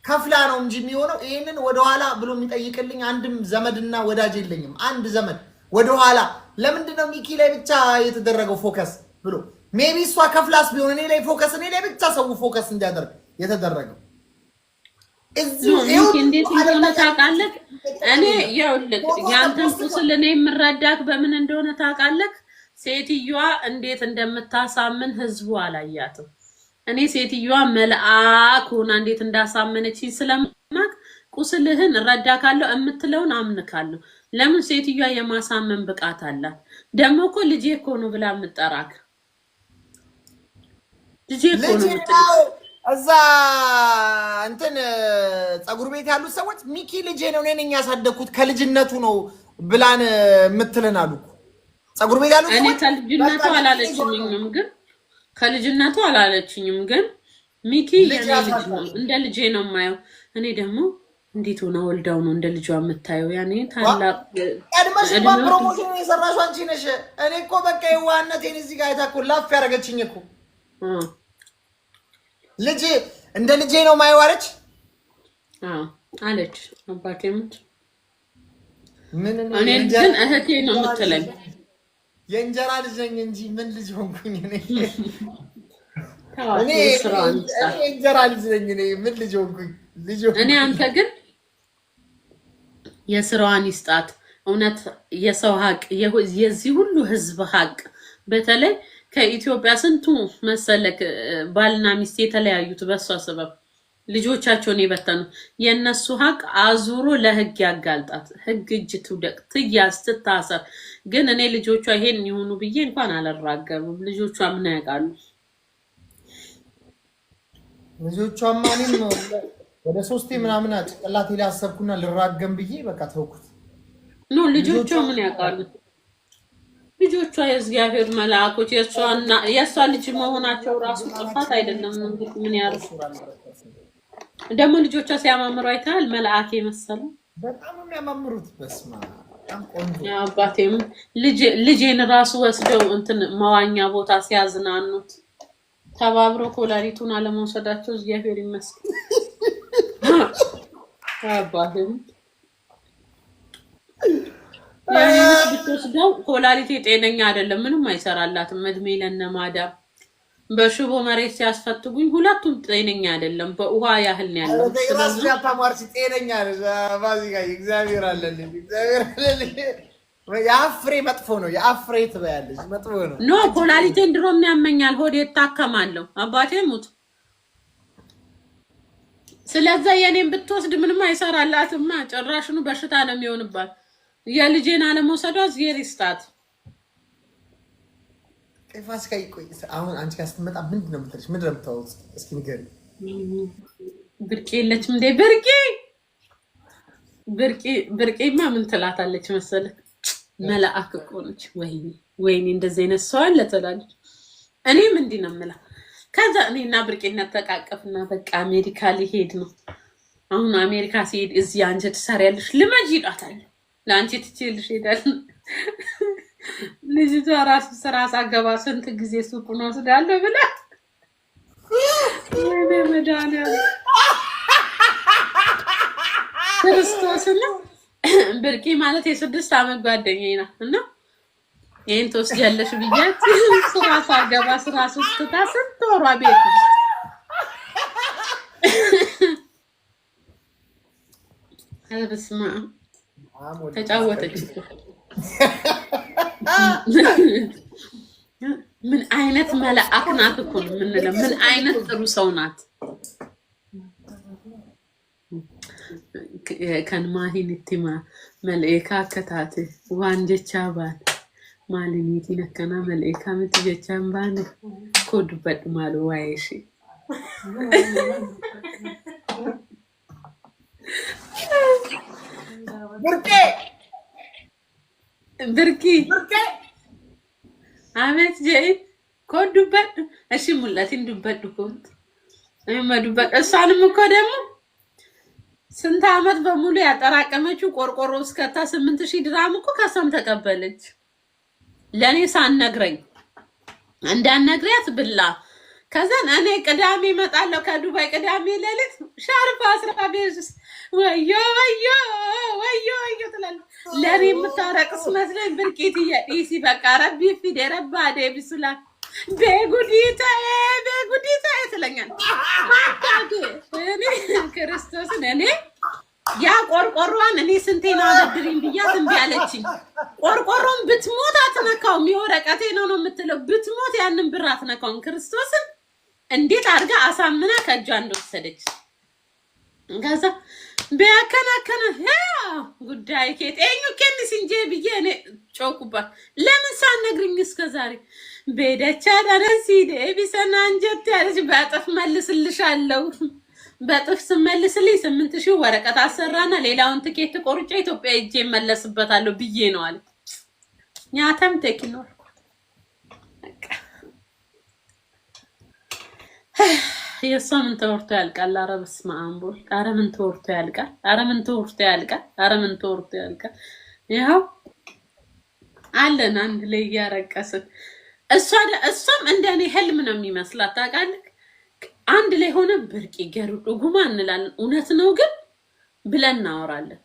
ከፍላ ነው እንጂ የሚሆነው። ይሄንን ወደኋላ ብሎ የሚጠይቅልኝ አንድም ዘመድና ወዳጅ የለኝም። አንድ ዘመድ ወደኋላ ለምንድን ነው ሚኪ ላይ ብቻ የተደረገው ፎከስ ብሎ ሜቢ እሷ ከፍላስ ቢሆን እኔ ላይ ፎከስ እኔ ላይ ብቻ ሰው ፎከስ እንዲያደርግ የተደረገው እንዴት እንደሆነ ታውቃለህ? እኔ ይኸውልህ ያንተን ቁስል እኔ የምረዳት በምን እንደሆነ ታውቃለህ? ሴትዮዋ እንዴት እንደምታሳምን ህዝቡ አላያትም። እኔ ሴትዮዋ መልአክ ሆና እንዴት እንዳሳመነችኝ ስለማቅ ቁስልህን እረዳካለሁ፣ የምትለውን አምንካለሁ። ለምን ሴትዮዋ የማሳመን ብቃት አላት። ደግሞ እኮ ልጄ እኮ ነው ብላ የምጠራክ ልጄ እኮ ነው እዛ እንትን ፀጉር ቤት ያሉት ሰዎች ሚኪ ልጄ ነው እኔ ነኝ ያሳደግኩት ከልጅነቱ ነው ብላን የምትልን አሉ። ፀጉር ቤት ያሉት እኔ ከልጅነቱ አላለችኝም፣ ግን ከልጅነቱ አላለችኝም፣ ግን ሚኪ የኔ ልጅ ነው እንደ ልጄ ነው የማየው። እኔ ደግሞ እንዴት ሆነ ወልዳው ነው እንደ ልጇ የምታየው? ያኔ ታላቅ ቀድመሽ ፕሮሞሽን የሰራሽው አንቺ ነሽ። እኔ እኮ በቃ የዋህነቴን እዚህ ጋር አይታ እኮ ላፍ ያደረገችኝ እኮ ልጅ እንደ ልጄ ነው ማየው አለች። አለች አባቴ ሙት ምን እኔ ግን እህቴ ነው የምትለኝ የእንጀራ ልጅ ነኝ እንጂ ምን ልጅ ሆንኩኝ እኔ እኔ የእንጀራ ልጅ ነኝ እኔ ምን ልጅ ሆንኩኝ እኔ አንተ ግን የስራዋን ይስጣት እውነት የሰው ሀቅ የዚህ ሁሉ ህዝብ ሀቅ በተለይ ከኢትዮጵያ ስንቱ መሰለክ ባልና ሚስት የተለያዩት በሷ ሰበብ ልጆቻቸውን ይበተኑ የነሱ ሀቅ አዙሮ ለህግ ያጋልጣት ህግ እጅ ትውደቅ ትያዝ ትታሰር ግን እኔ ልጆቿ ይሄን ይሁኑ ብዬ እንኳን አላራገሩም ልጆቿ ምን ያውቃሉ ልጆቿ ማንም ወደ 3 ምናምን ጭቅላቴ ላይ አሰብኩና ልራገም ብዬ በቃ ተውኩት ኖ ልጆቿ ምን ያውቃሉ ልጆቿ የእግዚአብሔር መልአኮች የሷ ልጅ መሆናቸው ራሱ ጥፋት አይደለም ምን ያርሱ ደግሞ ልጆቿ ሲያማምሩ አይተሃል መልአክ የመሰሉ በጣም የሚያማምሩት በስማ በጣም ቆንጆ አባቴም ልጄን ራሱ ወስደው እንትን መዋኛ ቦታ ሲያዝናኑት ተባብሮ ኮላሪቱን አለመውሰዳቸው እግዚአብሔር ይመስገን አባቴም ያንስ ብትወስደው ኮላሪቴ ጤነኛ አይደለም ምንም አይሰራላትም እድሜ ለነማዳ በሽቦ መሬት ሲያስፈትጉኝ ሁለቱም ጤነኛ አይደለም በውሃ ያህል ነው ያለው ስለዚህ አታማርሲ ጤነኛ ባዚጋ እግዚአብሔር አለልኝ የአፍሬ መጥፎ ነው የአፍሬ ትበያለሽ መጥፎ ነው ኖ ኮላሪቴን ድሮም ያመኛል ሆዴ ታከማለሁ አባቴ ሙት ስለዚህ የኔን ብትወስድ ምንም አይሰራላትማ ጭራሽኑ በሽታ ነው የሚሆንባት የልጄን አለመውሰዷ እግዚአብሔር ይስጣት ፋሲካ ይቆይ አሁን አንቺ ጋር ስትመጣ ምንድነው የምትልሽ ምንድነው የምታወሩት እስኪ ንገሪኝ ብርቄ የለችም እንዴ ብርቄማ ምን ትላታለች መሰለህ መልአክ እኮ ነች ወይኔ እንደዚህ አይነት ሰው አለ ትላለች እኔም እንዲህ ነው የምላ ከዛ እኔና ብርቄነት ተቃቀፍና በቃ አሜሪካ ሊሄድ ነው አሁን አሜሪካ ሲሄድ እዚህ አንቺ ትሰሪያለሽ ልመጂ ይላታል ለአንቺ ትችልሽ ሄዳል ልጅቷ ራሱ ስራ ሳገባ ስንት ጊዜ ሱቅ ነው ወስዳለሁ ብላ ወይኔ መድኃኒዓለም ክርስቶስ ነው ብርቂ ማለት የ6 ዓመት ጓደኛዬ ናት እና ይሄን ትወስጃለሽ ብያት ስራ ሳገባ ስራ ስትታ ስንት ወሯ ቤት በስመ አብ ተጫወተች ምን አይነት መልአክ ናት እኮ ምንለው ምን አይነት ጥሩ ሰው ናት ከንማሂን ኢቲማ መልእካ ከታተ ዋንጀቻባን ማልኒቲ ነከና መልእካ ምትጀቻባን ኮድበድ ማሉ ዋይሺ ብርቂ አመት ጀይ ኮድበድ እሺ ሙላቲን ዱበድ ኮንት አይመዱበድ እሷንም እኮ ደግሞ ስንት አመት በሙሉ ያጠራቀመችው ቆርቆሮ እስከታ 8000 ድራም እኮ ከሷም ተቀበለች ለኔ ሳንነግረኝ እንዳነግሪያት ብላ ከዛን እኔ ቅዳሜ እመጣለሁ ከዱባይ ቅዳሜ ሌሊት ሻርፋ 10 ቤዝስ ወዮ ትላለች ለኔ የምታረቅስ መስለኝ ብርቂት ይሲ በቃ ረቢ ፊድ ረባ ደብስላ በጉዲታ ትለኛል ማታቂ እኔ ክርስቶስን እኔ ያ ቆርቆሮን እኔ ስንቴ ነው አለድሪኝ ብያት እንቢ አለችኝ ቆርቆሮን ብትሞት አትነካውም የወረቀቴ ነው የምትለው ብትሞት ያንን ብር አትነካውም ክርስቶስን እንዴት አድርጋ አሳምና ከእጇ እንደወሰደች ጋዛ በያከናከና ጉዳይ ከጤኙ ከንስ እንጂ ብዬ እኔ ጮኩባት ለምን ሳትነግሪኝ እስከዛሬ በደቻ ዳንሲ ደቢሰና አንጀት ያለች በጥፍ መልስልሻለሁ በጥፍ ስመልስልኝ 8000 ወረቀት አሰራና ሌላውን ትኬት ቆርጬ ኢትዮጵያ ሄጄ መለስበታለሁ ብዬ ነው አለ ያተም ተኪኖር የሷም ተወርቶ ያልቃል አረብስ ማአምቦል አረምን ተወርቶ ያልቃል አረምን ተወርቶ ያልቃል ይሄው አለን አንድ ላይ ያረቀስን እሷም እንደኔ ህልም ነው የሚመስላት ታውቃለህ አንድ ላይ ሆነ ብርቂ ገሩዶ ጉማ እንላለን እውነት ነው ግን ብለን እናወራለን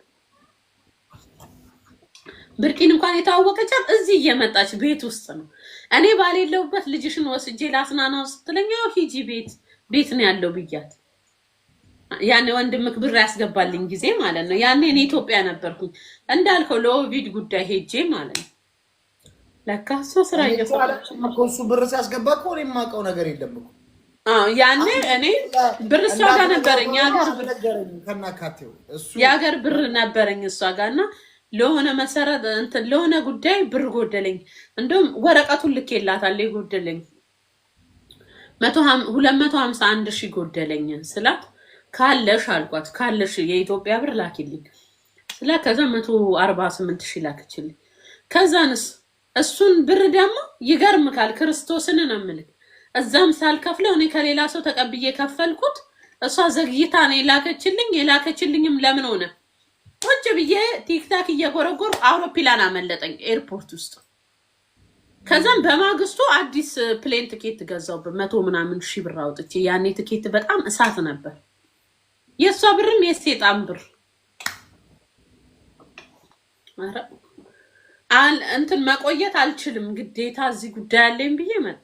ብርቂን እንኳን የተዋወቀቻት እዚህ እየመጣች ቤት ውስጥ ነው። እኔ ባሌለውበት ልጅሽን ወስጄ ላስናናው ስትለኛው ሂጂ ቤት ነው ያለው ብያት። ያኔ ወንድምክ ብር ያስገባልኝ ጊዜ ማለት ነው። ያኔ እኔ ኢትዮጵያ ነበርኩኝ እንዳልከው ለኦቪድ ጉዳይ ሄጄ ማለት ነው። ለካ እሱ ስራ እየሰራች ነው። እሱ ብር ሲያስገባ እኮ እኔ የማውቀው ነገር የለም እኮ። ያኔ እኔ ብር እሷ ጋር ነበረኝ። የሀገር ብር ነበረኝ እሷ ጋር እና ለሆነ መሰረት እንትን ለሆነ ጉዳይ ብር ጎደለኝ። እንደውም ወረቀቱን ልኬላታለሁ የጎደለኝ 251 ሺህ ጎደለኝ ስላት ካለሽ አልኳት ካለሽ የኢትዮጵያ ብር ላኪልኝ ስላ ከዛ 148 ሺህ ላክችልኝ። ከዛንስ እሱን ብር ደግሞ ይገርምካል ክርስቶስን ነው የምልህ እዛም ሳልከፍለው እኔ ከሌላ ሰው ተቀብዬ ከፈልኩት። እሷ ዘግይታ ነው የላከችልኝም ለምን ሆነ ቁጭ ብዬ ቲክታክ እየጎረጎር አውሮፕላን አመለጠኝ ኤርፖርት ውስጥ። ከዛም በማግስቱ አዲስ ፕሌን ትኬት ገዛው በ100 ምናምን ሺህ ብር አውጥቼ። ያኔ ትኬት በጣም እሳት ነበር። የሷ ብርም የሰይጣን ብር እንትን መቆየት አልችልም ግዴታ እዚህ ጉዳይ አለኝ ብዬ መጣ።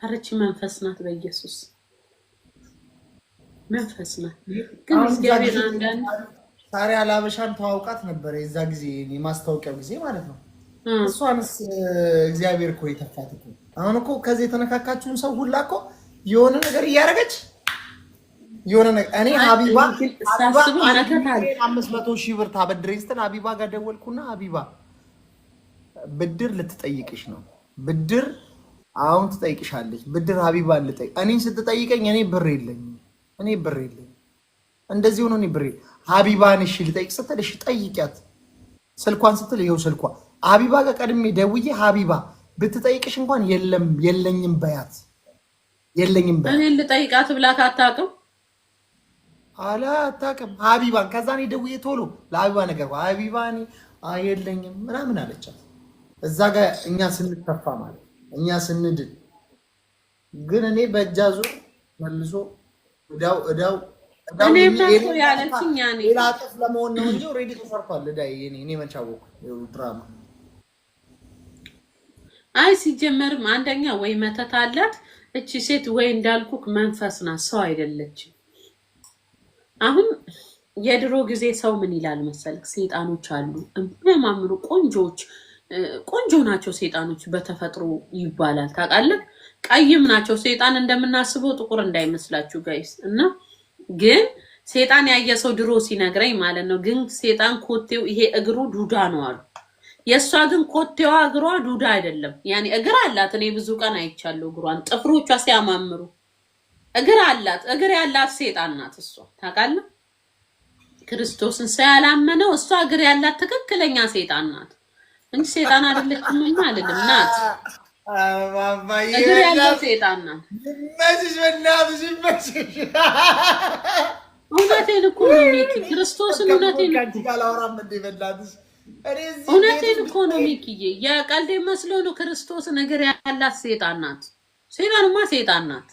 አረቺ መንፈስ ናት በኢየሱስ መንፈስ ናት። ግን እግዚአብሔር አንዳንድ ታሪያ ላበሻን ተዋውቃት ነበር የዛ ጊዜ የማስታወቂያው ጊዜ ማለት ነው። እሷንስ እግዚአብሔር እኮ የተፋት እኮ አሁን እኮ ከዚህ የተነካካችሁን ሰው ሁላ እኮ የሆነ ነገር እያደረገች የሆነ ነገር እኔ ሀቢባ 500 ሺህ ብር ታበድረኝ ስትል ሀቢባ ጋር ደወልኩና ሀቢባ ብድር ልትጠይቅሽ ነው ብድር አሁን ትጠይቅሻለች ብድር ሀቢባን ልጠይቅ እኔን ስትጠይቀኝ እኔ ብር የለኝም እንደዚህ ሆኖ እኔ ብር ሀቢባን እሺ ልጠይቅ ስትል እሺ ጠይቂያት ስልኳን ስትል ይኸው ስልኳ ሀቢባ ጋር ቀድሜ ደውዬ ሀቢባ ብትጠይቅሽ እንኳን የለኝም በያት እኔ ልጠይቃት ብላክ አታውቅም አታውቅም ሀቢባን። ከዛ እኔ ደውዬ ቶሎ ለሀቢባ ነገር ሀቢባ እኔ የለኝም ምናምን አለቻት። እዛ ጋር እኛ ስንተፋ ማለት እኛ ስንድን ግን እኔ በእጃ ዙር መልሶ እዳው ሌላ ጥፍ ለመሆን ነው እንጂ ኦልሬዲ ተሰርቷል። እኔ መቻወኩ ድራማ አይ ሲጀመርም አንደኛ ወይ መተት አላት እቺ ሴት ወይ እንዳልኩክ መንፈስ ናት፣ ሰው አይደለችም። አሁን የድሮ ጊዜ ሰው ምን ይላል መሰልክ ሰይጣኖች አሉ የሚያማምሩ ቆንጆ ናቸው ሰይጣኖች በተፈጥሮ ይባላል ታውቃለህ። ቀይም ናቸው ሰይጣን እንደምናስበው ጥቁር እንዳይመስላችሁ ጋይስ። እና ግን ሰይጣን ያየ ሰው ድሮ ሲነግረኝ ማለት ነው ግን ሰይጣን ኮቴው ይሄ እግሩ ዱዳ ነው አሉ። የሷ ግን ኮቴዋ እግሯ ዱዳ አይደለም። ያኔ እግር አላት። እኔ ብዙ ቀን አይቻለሁ እግሯን ጥፍሮቿ ሲያማምሩ እግር አላት። እግር ያላት ሰይጣን ናት እሷ ታውቃለህ። ክርስቶስን ሳያላመነው እሷ እግር ያላት ትክክለኛ ሰይጣን ናት እንጂ ሰይጣን አይደለችም ማለት ናት። እግር ያላት ሰይጣን ናት። እውነቴን እኮ ነው ሚኪ ክርስቶስን እውነቴን እኮ ነው ሚኪዬ የቀልድ መስሎ ነው። ክርስቶስ ነገር ያላት ሰይጣን ናት። ሰይጣንማ ሰይጣን ናት።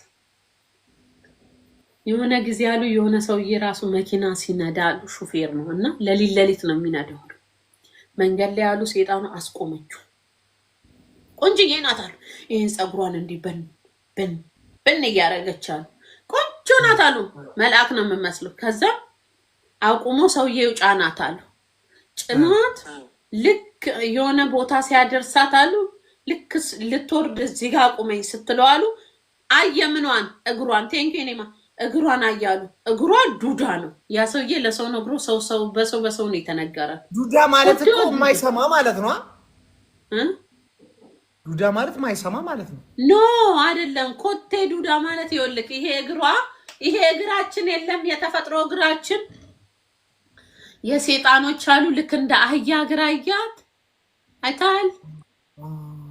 የሆነ ጊዜ ያሉ የሆነ ሰውዬ ራሱ መኪና ሲነዳ ሹፌር ነው እና ለሊት ነው የሚነዳው። መንገድ ላይ ያሉ ሰይጣኑ አስቆመችው። ቆንጆዬ ናት አሉ። ይሄን ጸጉሯን እንዲህ በን እያደረገች አሉ። ቆንጆ ናት አሉ። መልአክ ነው የምመስለው። ከዛ አቁሞ ሰውዬው ጫናት አሉ። ጭናት ልክ የሆነ ቦታ ሲያደርሳት አሉ። ልክ ልትወርድ እዚህ ጋር አቁመኝ ስትለው አሉ አየምኗን እግሯን ቴንኪኔማ እግሯን አያሉ። እግሯ ዱዳ ነው። ያ ሰውዬ ለሰው ነግሮ ሰው በሰው ነው የተነገረ። ዱዳ ማለት እኮ የማይሰማ ማለት ነው። ዱዳ ማለት የማይሰማ ማለት ነው። ኖ አይደለም። ኮቴ ዱዳ ማለት ይኸውልህ ይሄ እግራችን የለም የተፈጥሮ እግራችን የሰይጣኖች አሉ። ልክ እንደ አህያ እግር አያት አይታል።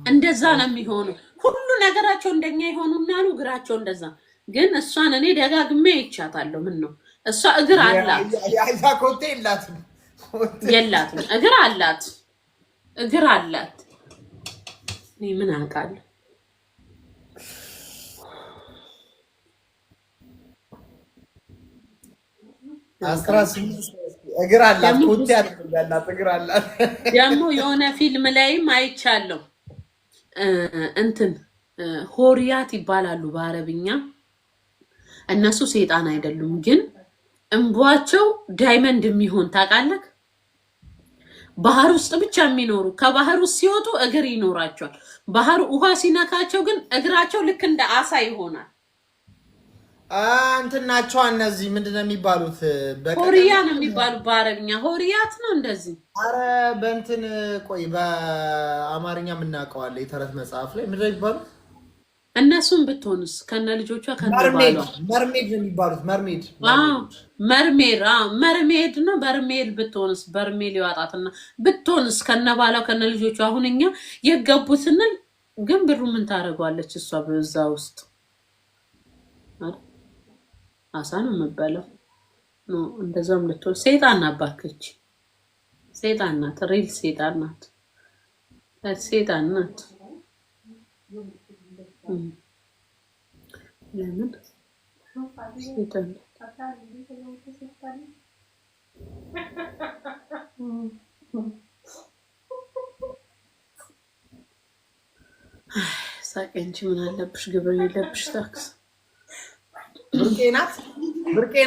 እንደዛ ነው የሚሆነው። ሁሉ ነገራቸው እንደኛ ይሆኑና ነው እግራቸው እንደዛ። ግን እሷን እኔ ደጋግሜ አይቻታለሁ። ምን ነው እሷ እግር አላት። ያ ኮቴ የላትም እግር አላት። እኔ ምን አውቃለሁ። 18 እግር አላት ኮቴ ያላት እግር አላት። ደግሞ የሆነ ፊልም ላይም አይቻለሁ። እንትን ሆሪያት ይባላሉ በአረብኛ። እነሱ ሰይጣን አይደሉም፣ ግን እንቧቸው ዳይመንድ የሚሆን ታውቃለህ? ባህር ውስጥ ብቻ የሚኖሩ ከባህር ውስጥ ሲወጡ እግር ይኖራቸዋል። ባህር ውሃ ሲነካቸው ግን እግራቸው ልክ እንደ አሳ ይሆናል። እንትን ናቸው እነዚህ ምንድነው የሚባሉት? ሆሪያ ነው የሚባሉት በአረብኛ። ሆሪያት ነው እንደዚህ። አረ በእንትን ቆይ በአማርኛ የምናውቀዋለን የተረት መጽሐፍ ላይ ምንድነው የሚባሉት? እነሱም ብትሆንስ ከነ ልጆቿ ከነባሏ መርሜድ ነው የሚባሉት። መርሜድ መርሜድ ነው። በርሜል ብትሆንስ በርሜል ይዋጣትና ብትሆንስ ከነባሏ ከነ ልጆቿ። አሁን እኛ የገቡት ስንል ግን ብሩ ምን ታደርገዋለች እሷ በዛ ውስጥ? አሳ ነው የምበለው ነው። እንደዛም ልትሆን ሰይጣን አባከች። ሰይጣን ናት፣ ሪል ሰይጣን ናት፣ ሰይጣን ናት። ለምን ሰይጣን ሳቂ እንጂ ምን አለብሽ? ግብር የለብሽ ታክስ ብርቄ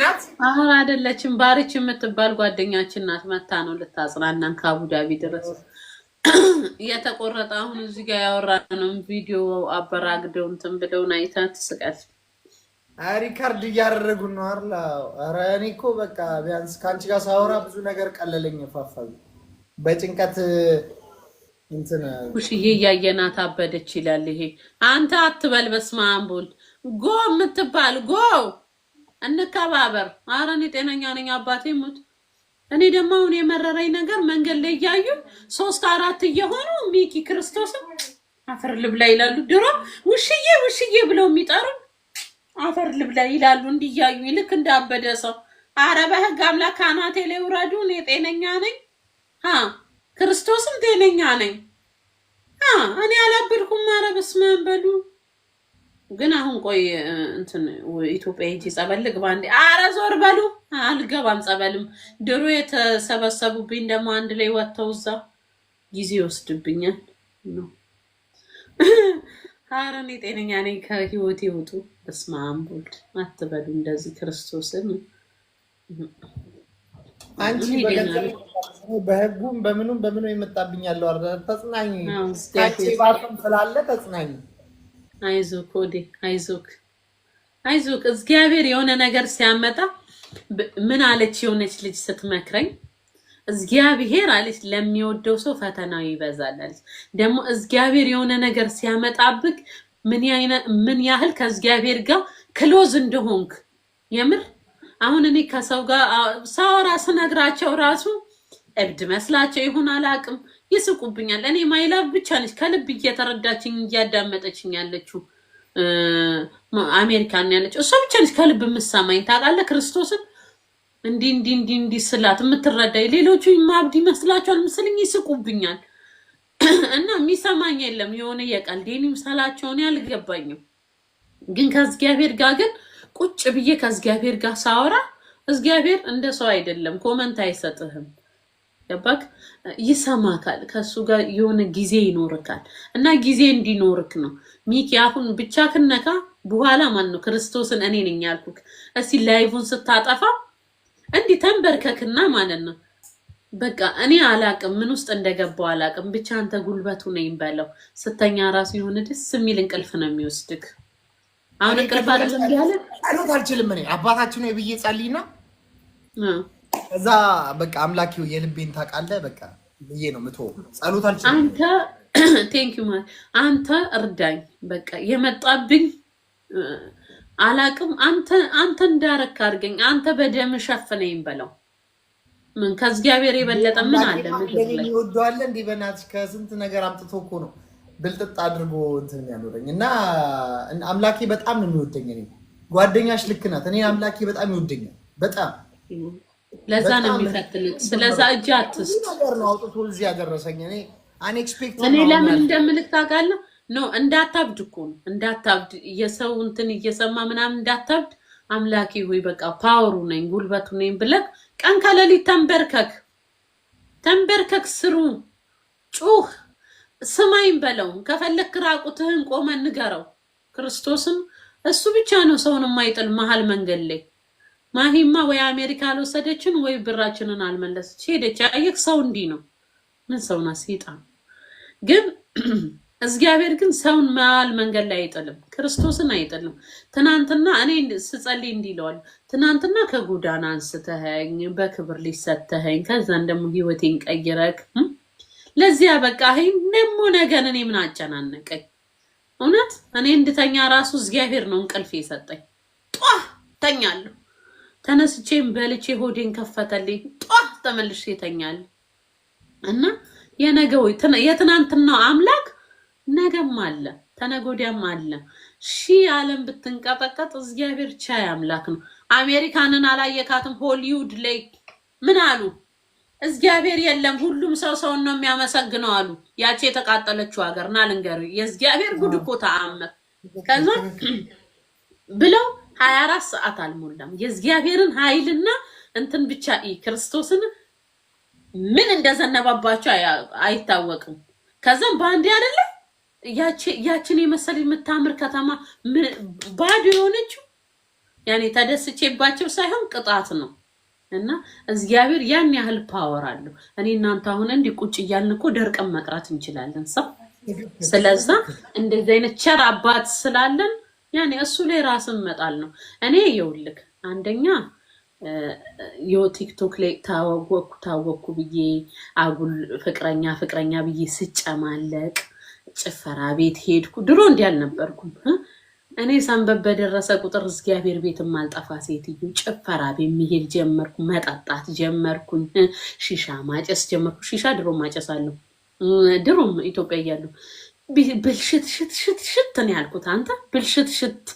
ናት። አሁን አይደለችም። ባሪች የምትባል ጓደኛችን ናት። መታ ነው ልታጽናናን ከአቡዳቢ ድረስ እየተቆረጠ። አሁን እዚህ ጋር ያወራነው ቪዲዮ አበራግደው እንትን ብለውን አይታ ትስቃል። ሪካርድ እያደረጉ ነው አይደል? ኧረ እኔ እኮ በቃ ቢያንስ ከአንቺ ጋር ሳወራ ብዙ ነገር ቀለለኝ። ፋፋሉ በጭንቀት እንትን ውሽዬ እያየናት አበደች ይላል። ይሄ አንተ አትበል። በስመ አብ ወልድ ጎ የምትባል ጎ እንከባበር። ኧረ እኔ ጤነኛ ነኝ አባቴ ሙት። እኔ ደግሞ አሁን የመረረኝ ነገር መንገድ ላይ እያዩ 3 4 እየሆኑ ሚኪ ክርስቶስም አፈር ልብላ ይላሉ። ድሮ ውሽዬ ውሽዬ ብለው የሚጠሩ አፈር ልብላ ይላሉ እንዲያዩ ልክ እንዳበደ ሰው። ኧረ በህግ አምላክ አናቴ ላይ ውረዱ። እኔ ጤነኛ ነኝ። ክርስቶስም ጤነኛ ነኝ። እኔ አላበድኩም። ኧረ በስመ አብ በሉ። ግን አሁን ቆይ እንትን ኢትዮጵያ ሂጂ ጸበል ልግባ እንዴ? ኧረ ዞር በሉ። አልገባም ጸበልም። ድሮ የተሰበሰቡብኝ ደግሞ አንድ ላይ ወጥተው እዛ ጊዜ ይወስድብኛል ነው። ኧረ እኔ ጤነኛ ነኝ። ከህይወቴ ውጡ። በስመ አብ ወልድ አትበሉ እንደዚህ ክርስቶስን። አንቺ በህጉም በምኑም የመጣብኝ ያለው አይደል? ተጽናኝ። አንቺ ባትም ስላለ ተጽናኝ። አይዞክ ወዴ አይዞክ እግዚአብሔር የሆነ ነገር ሲያመጣ ምን አለች የሆነች ልጅ ስትመክረኝ፣ እግዚአብሔር አለች ለሚወደው ሰው ፈተናው ይበዛል አለች። ደግሞ እግዚአብሔር የሆነ ነገር ሲያመጣብክ ምን ያህል ከእግዚአብሔር ጋር ክሎዝ እንደሆንክ የምር። አሁን እኔ ከሰው ጋር ሳወራ ስነግራቸው ራሱ እብድ መስላቸው ይሁን አላውቅም ይስቁብኛል። እኔ ማይላቭ ብቻ ነች ከልብ እየተረዳችኝ እያዳመጠችኝ ያለችው አሜሪካን ያለችው እሷ ብቻ ነች ከልብ የምትሰማኝ ታውቃለህ። ክርስቶስን እንዲህ ስላት የምትረዳኝ። ሌሎቹ ማብድ ይመስላቸዋል ምስልኝ ይስቁብኛል። እና የሚሰማኝ የለም። የሆነ የቀልዴን ይምሰላቸውን ያልገባኝም። ግን ከእግዚአብሔር ጋር ግን ቁጭ ብዬ ከእግዚአብሔር ጋር ሳወራ እግዚአብሔር እንደ ሰው አይደለም፣ ኮመንት አይሰጥህም። ገባክ? ይሰማካል። ከሱ ጋር የሆነ ጊዜ ይኖርካል። እና ጊዜ እንዲኖርክ ነው ሚኪ። አሁን ብቻ ክነካ በኋላ ማን ነው ክርስቶስን እኔ ነኝ ያልኩክ። እስቲ ላይቭን ስታጠፋ እንዲህ ተንበርከክና ማለት ነው በቃ እኔ አላቅም ምን ውስጥ እንደገባው አላቅም። ብቻ አንተ ጉልበቱ ነኝ በለው። ስተኛ ራሱ የሆነ ደስ የሚል እንቅልፍ ነው የሚወስድክ። አሁን እንቅልፍ አይደለም ያለ ጸሎት አልችልም እኔ አባታችን ነው ብዬ ጸልይና ከዛ በቃ አምላኪው የልቤን ታውቃለህ በቃ ብዬ ነው ምቶ ጸሎት አልችልም። አንተ ቴንክ ዩ ማይ አንተ እርዳኝ በቃ የመጣብኝ አላቅም። አንተ እንዳረክ አድርገኝ። አንተ በደም ሸፍነኝ በለው። ምን ከእግዚአብሔር የበለጠ ምን አለ? ምን ይወደዋል እንዴ? በእናትሽ ከስንት ነገር አምጥቶ እኮ ነው ብልጥጥ አድርጎ እንትን ያኖረኝ እና አምላኬ በጣም ነው የሚወደኝ። እኔ ጓደኛሽ ልክ ናት። እኔ አምላኬ በጣም ይወደኛል በጣም ለዛ ነው የሚፈትልክ። ስለዛ እጅ አትስጥ ነገር ነው አውጥቶ እዚህ ያደረሰኝ። እኔ አንኤክስፔክትድ እኔ ለምን እንደምልክ ታውቃለህ? ኖ እንዳታብድ እኮ ነው እንዳታብድ። የሰው እንትን እየሰማ ምናምን እንዳታብድ። አምላኬ ሆይ በቃ ፓወሩ ነኝ ጉልበቱ ነኝ ብለህ ቀን ከሌሊት ተንበርከክ ስሩ ጩህ ስማይን በለው ከፈለክ ራቁትህን ቆመን ንገረው ክርስቶስን እሱ ብቻ ነው ሰውን የማይጥል መሃል መንገድ ላይ ማሂማ ወይ አሜሪካ አልወሰደችን ወይ ብራችንን አልመለሰች ሄደች አየክ ሰው እንዲህ ነው ምን ሰውና ሰይጣን ግን እግዚአብሔር ግን ሰውን መሃል መንገድ ላይ አይጥልም ክርስቶስን አይጥልም ትናንትና እኔ ስጸልይ እንዲለዋል ትናንትና ከጎዳና አንስተኸኝ በክብር ሊሰተኸኝ ከዛን ደግሞ ህይወቴን ቀይረክ ለዚያ በቃ ደሞ ነገር እኔ ምን አጨናነቀኝ እውነት እኔ እንድተኛ ራሱ እግዚአብሔር ነው እንቅልፍ የሰጠኝ ተኛለሁ ተነስቼም በልቼ ሆዴን ከፈተልኝ ተመልሼ ተኛለሁ እና የነገው የትናንትናው አምላክ ነገም አለ ተነጎዲያም አለ ዓለም ብትንቀጠቀጥ እግዚአብሔር ቻይ አምላክ ነው አሜሪካንን አላየካትም ሆሊውድ ላይ ምን አሉ እግዚአብሔር የለም ሁሉም ሰው ነው የሚያመሰግነው አሉ ያቺ የተቃጠለችው ሀገርና ልንገር የእግዚአብሔር ጉድ እኮ ተአምር ከዛ ብለው 24 ሰዓት አልሞላም የእግዚአብሔርን ኃይልና እንትን ብቻ ክርስቶስን ምን እንደዘነባባቸው አይታወቅም ከዛም ባንዲ አይደለ ያቺን የመሰለ የምታምር ከተማ ባዶ የሆነችው ያኔ ተደስቼባቸው ሳይሆን ቅጣት ነው እና እግዚአብሔር ያን ያህል ፓወር አለው እኔ እናንተ አሁን እንዲህ ቁጭ እያልን እኮ ደርቀን መቅራት እንችላለን ሰው ስለዛ እንደዚህ አይነት ቸር አባት ስላለን ያኔ እሱ ላይ ራስን መጣል ነው እኔ ይውልክ አንደኛ ቲክቶክ ላይ ታወኩ ብዬ አጉል ፍቅረኛ ብዬ ስጨማለቅ ጭፈራ ቤት ሄድኩ ድሮ እንዲህ አልነበርኩም እኔ ሰንበት በደረሰ ቁጥር እግዚአብሔር ቤት ማልጠፋ ሴትዮ ጭፈራ ቤት መሄድ ጀመርኩ መጣጣት ጀመርኩኝ ሺሻ ማጨስ ጀመርኩ ሺሻ ድሮ ማጨሳለሁ ድሮም ኢትዮጵያ እያለሁ ብልሽት ነው ያልኩት አንተ ብልሽት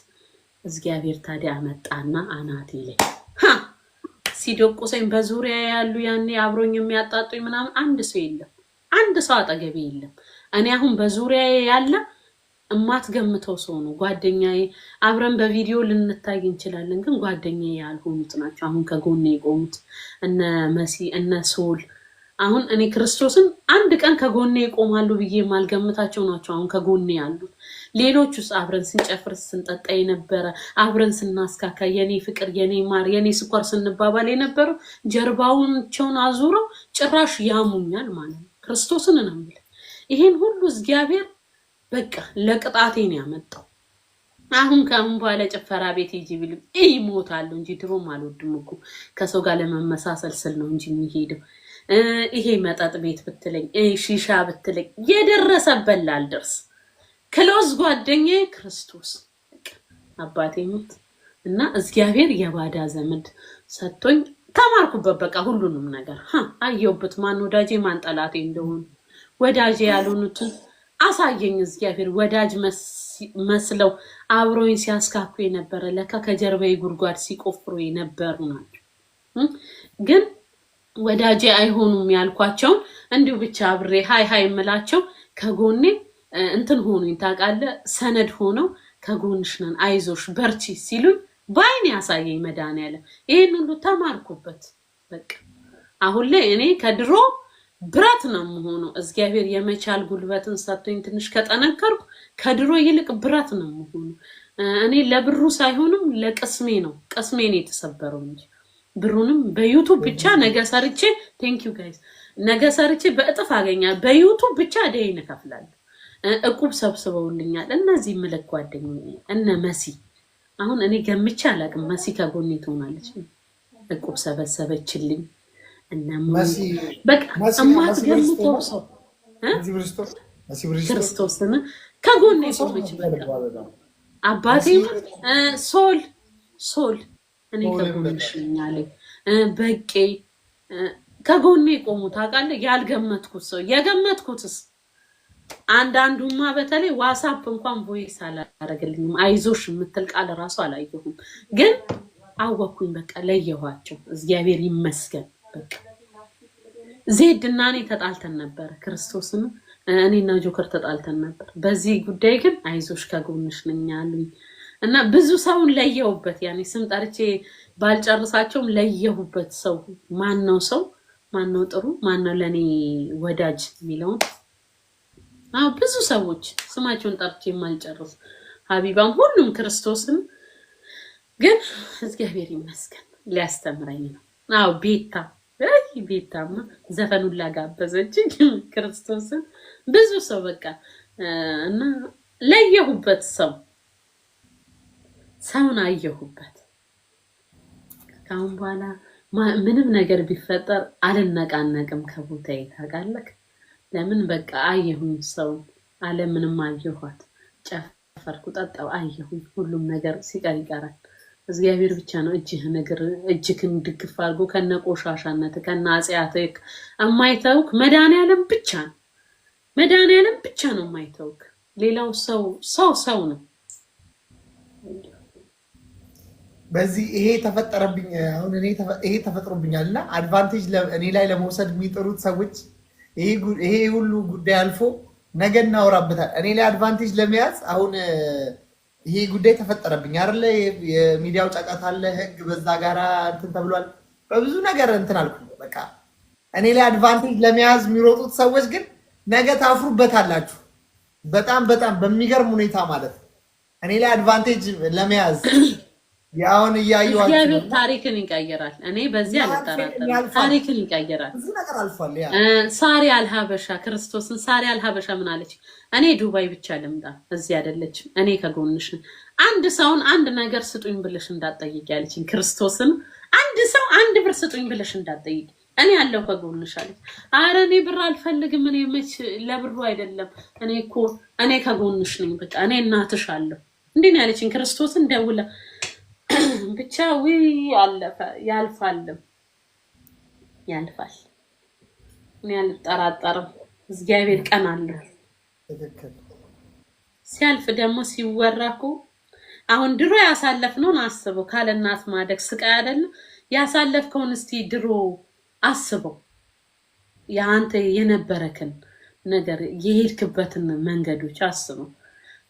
እግዚአብሔር ታዲያ አመጣና አናቴ ላይ ሲዶቁሰኝ በዙሪያ ያሉ ያኔ አብሮኝ የሚያጣጡኝ ምናምን አንድ ሰው የለም አንድ ሰው አጠገቤ የለም እኔ አሁን በዙሪያ ያለ እማትገምተው ሰው ነው ጓደኛዬ አብረን በቪዲዮ ልንታይ እንችላለን ግን ጓደኛዬ ያልሆኑት ናቸው አሁን ከጎኔ የቆሙት እነ መሲ እነ ሶል አሁን እኔ ክርስቶስን አንድ ቀን ከጎኔ ይቆማሉ ብዬ ማልገምታቸው ናቸው አሁን ከጎኔ ያሉት ሌሎቹስ አብረን ስንጨፍር ስንጠጣ የነበረ አብረን ስናስካካ የኔ ፍቅር የኔ ማር የኔ ስኳር ስንባባል የነበረው ጀርባቸውን አዙረው ጭራሽ ያሙኛል ማለት ነው ክርስቶስን ነው ማለት ይሄን ሁሉ እግዚአብሔር በቃ ለቅጣቴ ነው ያመጣው አሁን በኋላ ጭፈራ ቤት ይጂብል ይሞታል እንጂ ድሮም አልወድም እኮ ከሰው ጋር ለመመሳሰል ስል ነው እንጂ የሚሄደው ይሄ መጠጥ ቤት ብትለኝ ሺሻ ብትለኝ የደረሰበት ላልደርስ ክሎዝ ጓደኛዬ ክርስቶስ አባቴ ሞት እና እግዚአብሔር የባዳ ዘመድ ሰጥቶኝ ተማርኩበት በቃ ሁሉንም ነገር አየውበት ማን ወዳጄ ማን ጠላቴ እንደሆነ ወዳጄ ያልሆኑትን አሳየኝ እግዚአብሔር ወዳጅ መስለው አብሮኝ ሲያስካኩ የነበረ ለካ ከጀርባዬ ጉድጓድ ሲቆፍሩ የነበሩ ናቸው ግን ወዳጄ አይሆኑም ያልኳቸው እንዲሁ ብቻ አብሬ ሃይ እምላቸው ከጎኔ እንትን ሆኖኝ ታውቃለህ ሰነድ ሆነው ከጎንሽ ነን አይዞሽ በርቺ ሲሉኝ ባይኔ ያሳየኝ መድኃኒዓለም ይሄን ሁሉ ተማርኩበት በቃ አሁን ላይ እኔ ከድሮ ብራት ነው የምሆነው እግዚአብሔር የመቻል ጉልበትን ሰጥቶኝ ትንሽ ከጠነከርኩ ከድሮ ይልቅ ብራት ነው የምሆነው እኔ ለብሩ ሳይሆንም ለቅስሜ ነው ቅስሜን የተሰበረው እንጂ ብሩንም በዩቲዩብ ብቻ ነገ ሰርቼ ቴንክ ዩ ጋይስ ነገ ሰርቼ በእጥፍ አገኛለሁ በዩቲዩብ ብቻ ደይን ከፍላለሁ እቁብ ሰብስበውልኛል እነዚህ ምልክ ጓደኞቼ እነ መሲ አሁን እኔ ገምቼ አላቅም መሲ ከጎኔ ትሆናለች እቁብ ሰበሰበችልኝ እና መሲ በቃ አማት ገምተው ሰው ክርስቶስን ከጎኔ ቆመች በቃ አባቴ ሶል እኔ ከጎንሽ ነኝ በቄ ከጎኔ ቆሙ ታውቃለህ ያልገመትኩት ሰው የገመትኩትስ አንዳንዱማ በተለይ ዋትስአፕ እንኳን ቮይስ አላደረገልኝም አይዞሽ የምትል ቃል ራሱ አላየሁም ግን አወኩኝ በቃ ለየኋቸው እግዚአብሔር ይመስገን በቃ ዜድና እኔ ተጣልተን ነበር ክርስቶስን እኔና ጆከር ተጣልተን ነበር በዚህ ጉዳይ ግን አይዞሽ ከጎንሽ ነኝ አሉኝ እና ብዙ ሰውን ለየሁበት። ያኔ ስም ጠርቼ ባልጨርሳቸውም ለየሁበት። ሰው ማነው ሰው ማነው ጥሩ ማነው ለኔ ወዳጅ የሚለውን ብዙ ሰዎች ስማቸውን ጠርቼ የማልጨርስ ሀቢባም ሁሉም ክርስቶስን ግን እግዚአብሔር ይመስገን ሊያስተምረኝ ነው። ቤታማ ዘፈኑን ላጋበዘች ክርስቶስን ብዙ ሰው በቃ እና ለየሁበት ሰውን አየሁበት። ካሁን በኋላ ምንም ነገር ቢፈጠር አልነቃነቅም ከቦታዬ ታውቃለህ። ለምን በቃ አየሁኝ ሰው ዓለምንም አየኋት። ጨፈርኩ፣ ጠጣው፣ አየሁኝ። ሁሉም ነገር ሲቀር ይቀራል። እግዚአብሔር ብቻ ነው እጅህን ድግፍ አድርጎ ከነቆሻሻነት ከነአጽያትህ የማይተውክ መድኃኒዓለም ብቻ ነው። መድኃኒዓለም ብቻ ነው የማይተውክ። ሌላው ሰው ነው። በዚህ ይሄ ተፈጠረብኝ አሁን ይሄ ተፈጥሮብኛልና አድቫንቴጅ እኔ ላይ ለመውሰድ የሚጥሩት ሰዎች ይሄ ሁሉ ጉዳይ አልፎ ነገ እናወራበታል። እኔ ላይ አድቫንቴጅ ለመያዝ አሁን ይሄ ጉዳይ ተፈጠረብኝ አይደለ? የሚዲያው ጫጫታ አለ፣ ህግ በዛ ጋራ እንትን ተብሏል። በብዙ ነገር እንትን አልኩ። በቃ እኔ ላይ አድቫንቴጅ ለመያዝ የሚሮጡት ሰዎች ግን ነገ ታፍሩበታላችሁ። በጣም በሚገርም ሁኔታ ማለት እኔ ላይ አድቫንቴጅ ለመያዝ ያውን እያየዋችሁ እግዚአብሔር ታሪክን ይቀይራል። እኔ በዚህ አልጠራጠርም። ታሪክን ይቀይራል። ብዙ ነገር አልፏል። ሳሪ አልሀበሻ ክርስቶስን ሳሪ አልሀበሻ ምን አለች? እኔ ዱባይ ብቻ ልምጣ እዚህ አይደለችም፣ እኔ ከጎንሽ አንድ ሰውን አንድ ነገር ስጡኝ ብለሽ እንዳትጠይቂ ያለችኝ ክርስቶስን። አንድ ሰው አንድ ብር ስጡኝ ብለሽ እንዳትጠይቂ፣ እኔ ያለው ከጎንሽ አለች። ኧረ እኔ ብር አልፈልግም፣ እኔ መች ለብሩ አይደለም፣ እኔ ከጎንሽ ነኝ፣ በቃ እኔ እናትሽ አለሁ። እንዴ ነው ያለችኝ ክርስቶስን ደውላ ብቻ አለፈ። ያልፋል። እኔ አልጠራጠርም። እግዚአብሔር ቀን አለ። ሲያልፍ ደግሞ ሲወራኩ አሁን ድሮ ያሳለፍነውን አስበው። ካለ እናት ማደግ ስቃይ አይደለም? ያሳለፍከውን እስቲ ድሮ አስበው። ያንተ የነበረከን ነገር የሄድክበትን መንገዶች አስበው።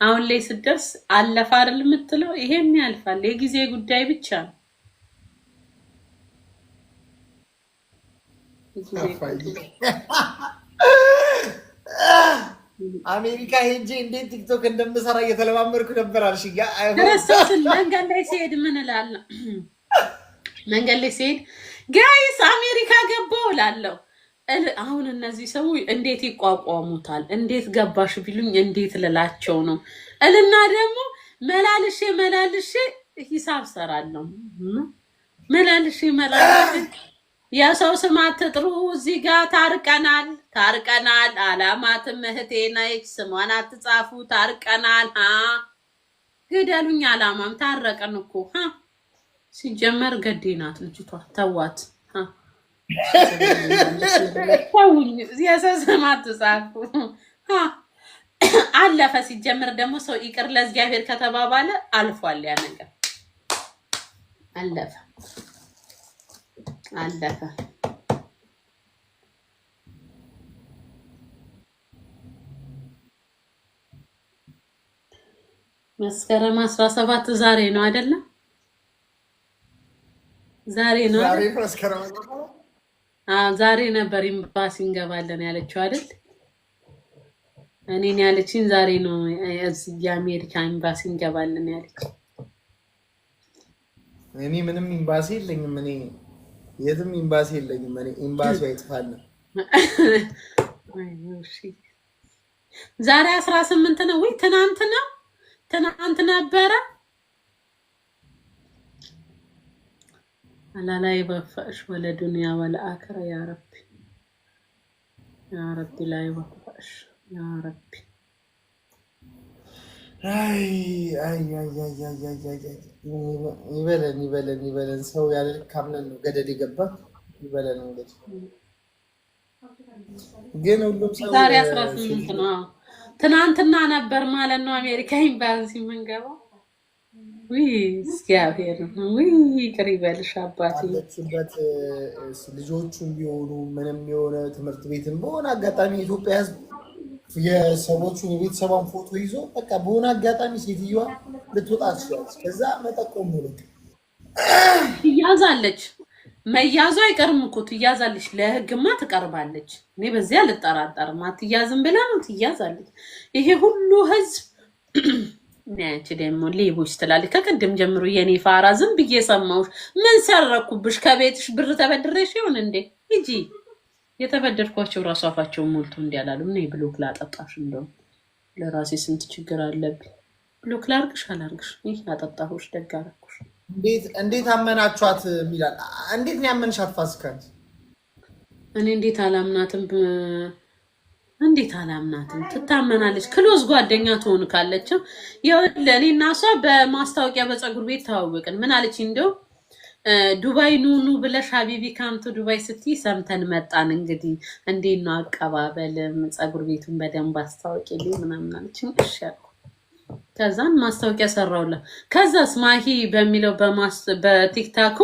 አሁን ላይ ስደርስ አለፈ አይደል የምትለው? ይሄም ያልፋል። የጊዜ ጉዳይ ብቻ ነው። አሜሪካ ሄጄ እንዴት ቲክቶክ እንደምሰራ እየተለማመድኩ ነበር አልሽኛ። ክርስቶስን መንገድ ላይ ሲሄድ ምን እላለሁ? መንገድ ላይ ሲሄድ ጋይስ አሜሪካ ገባሁ እላለሁ። አሁን እነዚህ ሰው እንዴት ይቋቋሙታል? እንዴት ገባሽ ቢሉኝ እንዴት ልላቸው ነው? እልና ደግሞ መላልሼ ሂሳብ ሰራለሁ። መላልሼ የሰው ስም አትጥሩ። እዚህ ጋር ታርቀናል። አላማትም እህቴ ነች። ስሟን አትጻፉ። ታርቀናል። ግደሉኝ። አላማም ታረቀን እኮ ሲጀመር ገዴ ናት ልጅቷ። ተዋት። የሰው ስም አትጻፉ። አለፈ። ሲጀምር ደግሞ ሰው ይቅር ለእግዚአብሔር ከተባባለ አልፏል። ያ ነገር አለፈ። መስከረም 17 ዛሬ ነው አይደለም? ዛሬ ነበር ኤምባሲ እንገባለን ያለችው አይደል? እኔን ያለችኝ ዛሬ ነው የአሜሪካ ኤምባሲ እንገባለን ያለችው። እኔ ምንም ኤምባሲ የለኝም። እኔ የትም ኤምባሲ የለኝም። እኔ ኤምባሲ አይጥፋል። ዛሬ 18 ነው ወይ ትናንት ነበረ። አላላ ይወፋሽ ወለ ዱንያ ወለ አኺራ ያ ረቢ ላይ ይወፋሽ ያ ረቢ። ይበለን። ሰው ያለ ካምነን ነው ገደል የገባ። ይበለን እንግዲህ። ግን ሁሉም ሰው ዛሬ 18 ነው። ትናንትና ነበር ማለት ነው አሜሪካ ኤምባሲ የምንገባው። እግዚአብሔር ይቅር ይበልሽ አባቴ። ልጆቹም ቢሆኑ ምንም የሆነ ትምህርት ቤትን በሆነ አጋጣሚ የኢትዮጵያ ሕዝብ የሰዎቹን የቤተሰቧን ፎቶ ይዞ በቃ በሆነ አጋጣሚ ሴትዮዋ ልትወጣ ትችላለች። ከዛ መጠቆም ነው በቃ ትያዛለች። መያዙ አይቀርም እኮ ትያዛለች። ለህግማ ትቀርባለች። እኔ በዚያ አልጠራጠርም። አትያዝም ብላ ነው ትያዛለች። ይሄ ሁሉ ህዝብ ነች ደግሞ ሌቦች ትላለች። ከቅድም ጀምሮ የኔ ፋራ ዝም ብዬ ሰማሁሽ። ምን ሰረኩብሽ? ከቤትሽ ብር ተበድረሽ ይሁን እንዴ? ሂጂ። የተበደርኳቸው ራሱ አፋቸውን ሞልቶ እንዲያላሉ እኔ ብሎክ ላጠጣሽ። እንደውም ለራሴ ስንት ችግር አለብኝ። ብሎክ ላርግሽ አላርግሽ ይህ አጠጣሁሽ፣ ደግ አደረኩሽ። እንዴት አመናችኋት የሚላል። እንዴት ነው ያመንሻት ፋሲካን? እኔ እንዴት አላምናትም? እንዴት አላምናትም? ትታመናለች። ክሎዝ ጓደኛ ትሆን ካለች ለእኔ እና እሷ በማስታወቂያ በፀጉር ቤት ተዋወቅን። ምን አለች እንደው ዱባይ ኑኑ ብለሽ ሀቢቢ ካምቱ ዱባይ ስትይ ሰምተን መጣን። እንግዲህ እንዴት ነው አቀባበልም? ፀጉር ቤቱን በደንብ አስታወቂልኝ ምናምን አለች። እሺ ያልኩ። ከዛን ማስታወቂያ ሰራውላ። ከዛስ ማሂ በሚለው በቲክታኩ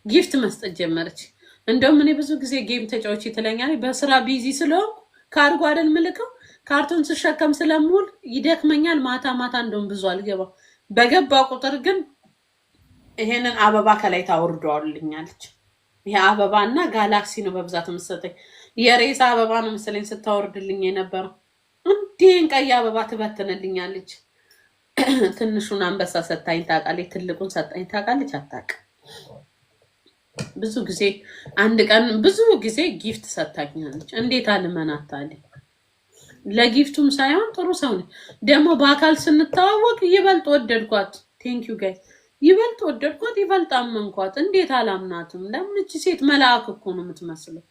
ጊፍት መስጠት ጀመረች። እንደውም እኔ ብዙ ጊዜ ጌም ተጫዎች ትለኛለች። በስራ ቢዚ ስለሆንኩ ካርጎ አይደል ምልከው ካርቶን ስሸከም ስለምውል ይደክመኛል። ማታ ማታ እንደውም ብዙ አልገባ። በገባ ቁጥር ግን ይሄንን አበባ ከላይ ታወርደዋልኛለች። ይሄ አበባ እና ጋላክሲ ነው በብዛት የምትሰጠኝ። የሬሳ አበባ ነው መሰለኝ ስታወርድልኝ የነበረው። እንዴን ቀይ አበባ ትበትንልኛለች። ትንሹን አንበሳ ሰጣኝ ታውቃለች፣ ትልቁን ሰጣኝ ታውቃለች። አታውቅም። ብዙ ጊዜ አንድ ቀን ብዙ ጊዜ ጊፍት ሰጣኛለች። እንዴት አልመናታል? ለጊፍቱም ሳይሆን ጥሩ ሰው ነኝ። ደግሞ በአካል ስንተዋወቅ ይበልጥ ወደድኳት። ቴንክ ዩ ጋይስ። ይበልጥ ወደድኳት፣ ይበልጥ አመንኳት። እንዴት አላምናትም? ለምን እቺ ሴት መልአክ እኮ ነው የምትመስለው።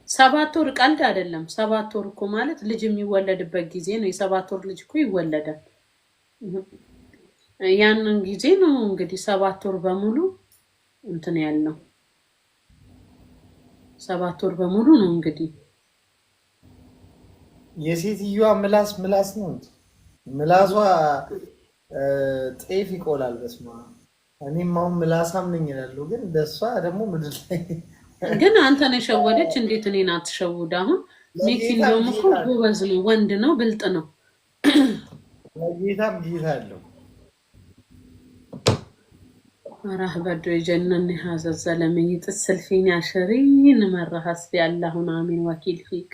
7 ወር ቀልድ አይደለም። 7 ወር እኮ ማለት ልጅ የሚወለድበት ጊዜ ነው። የ7 ወር ልጅ እኮ ይወለዳል። ያንን ጊዜ ነው እንግዲህ 7 ወር በሙሉ እንትን ያልነው 7 ወር በሙሉ ነው እንግዲህ። የሴትዮዋ ምላስ ነው እንጂ ምላሷ ጤፍ ይቆላል። በስማ እኔም አሁን ምላሳም ነኝ እላለሁ፣ ግን በሷ ደግሞ ምድር ላይ ግን አንተን የሸወደች እንዴት እኔን አትሸውድ? አሁን ሚኪ እንደውም እኮ ጎበዝ ነው፣ ወንድ ነው፣ ብልጥ ነው። ጌታም ጌታ አለው። راح بدو يجنني هذا الزلمه يتصل فيني عشرين مره حسبي الله ونعم وكيل فيك.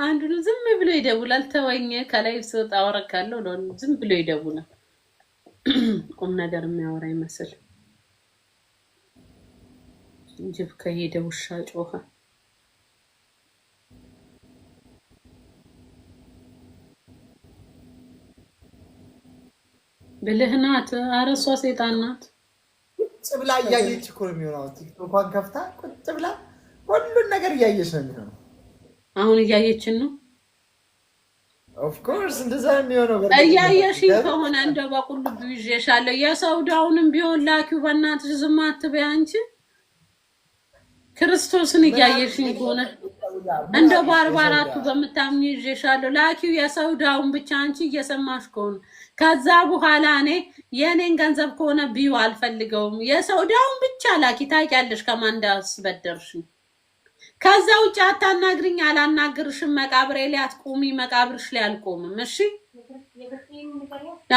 አንዱ ዝም ብሎ ይደውላል። ተወኝ ከላይ ስወጣ አወራካለሁ ነው ዝም ብሎ ይደውላል። ቁም ነገር የሚያወራ ይመስል ጅብ ከሄደ ውሻ ጮኸ። ብልህ ናት። ኧረ እሷ ሴጣን ናት። ቁጭ ብላ እያየች እኮ ነው የሚሆነው። ቲክቶኳን ከፍታ ቁጭ ብላ ሁሉን ነገር እያየች ነው የሚሆነው። አሁን እያየችን ነው። ኦፍ ኮርስ እንደዛ ነው የሚሆነው። እያየሽኝ ከሆነ እንደው በቁልቢ ይዤሻለሁ። የሰውዳውንም ቢሆን ላኪው በእናትሽ ዝም አትበይ አንቺ። ክርስቶስን እያየሽኝ ከሆነ እንደው በ44ቱ በምታምኚ ይዤሻለሁ። ላኪው የሰውዳውን ብቻ አንቺ እየሰማሽ ከሆነ ከዛ በኋላ እኔ የኔን ገንዘብ ከሆነ ቢዩ አልፈልገውም። የሰውዳውን ብቻ ላኪ። ታውቂያለሽ ከማን እንዳስበደርሽኝ። ከዛ ውጭ አታናግሪኝ፣ አላናግርሽም። መቃብሬ ላይ አትቆሚ፣ መቃብርሽ ላይ አልቆምም። እሺ?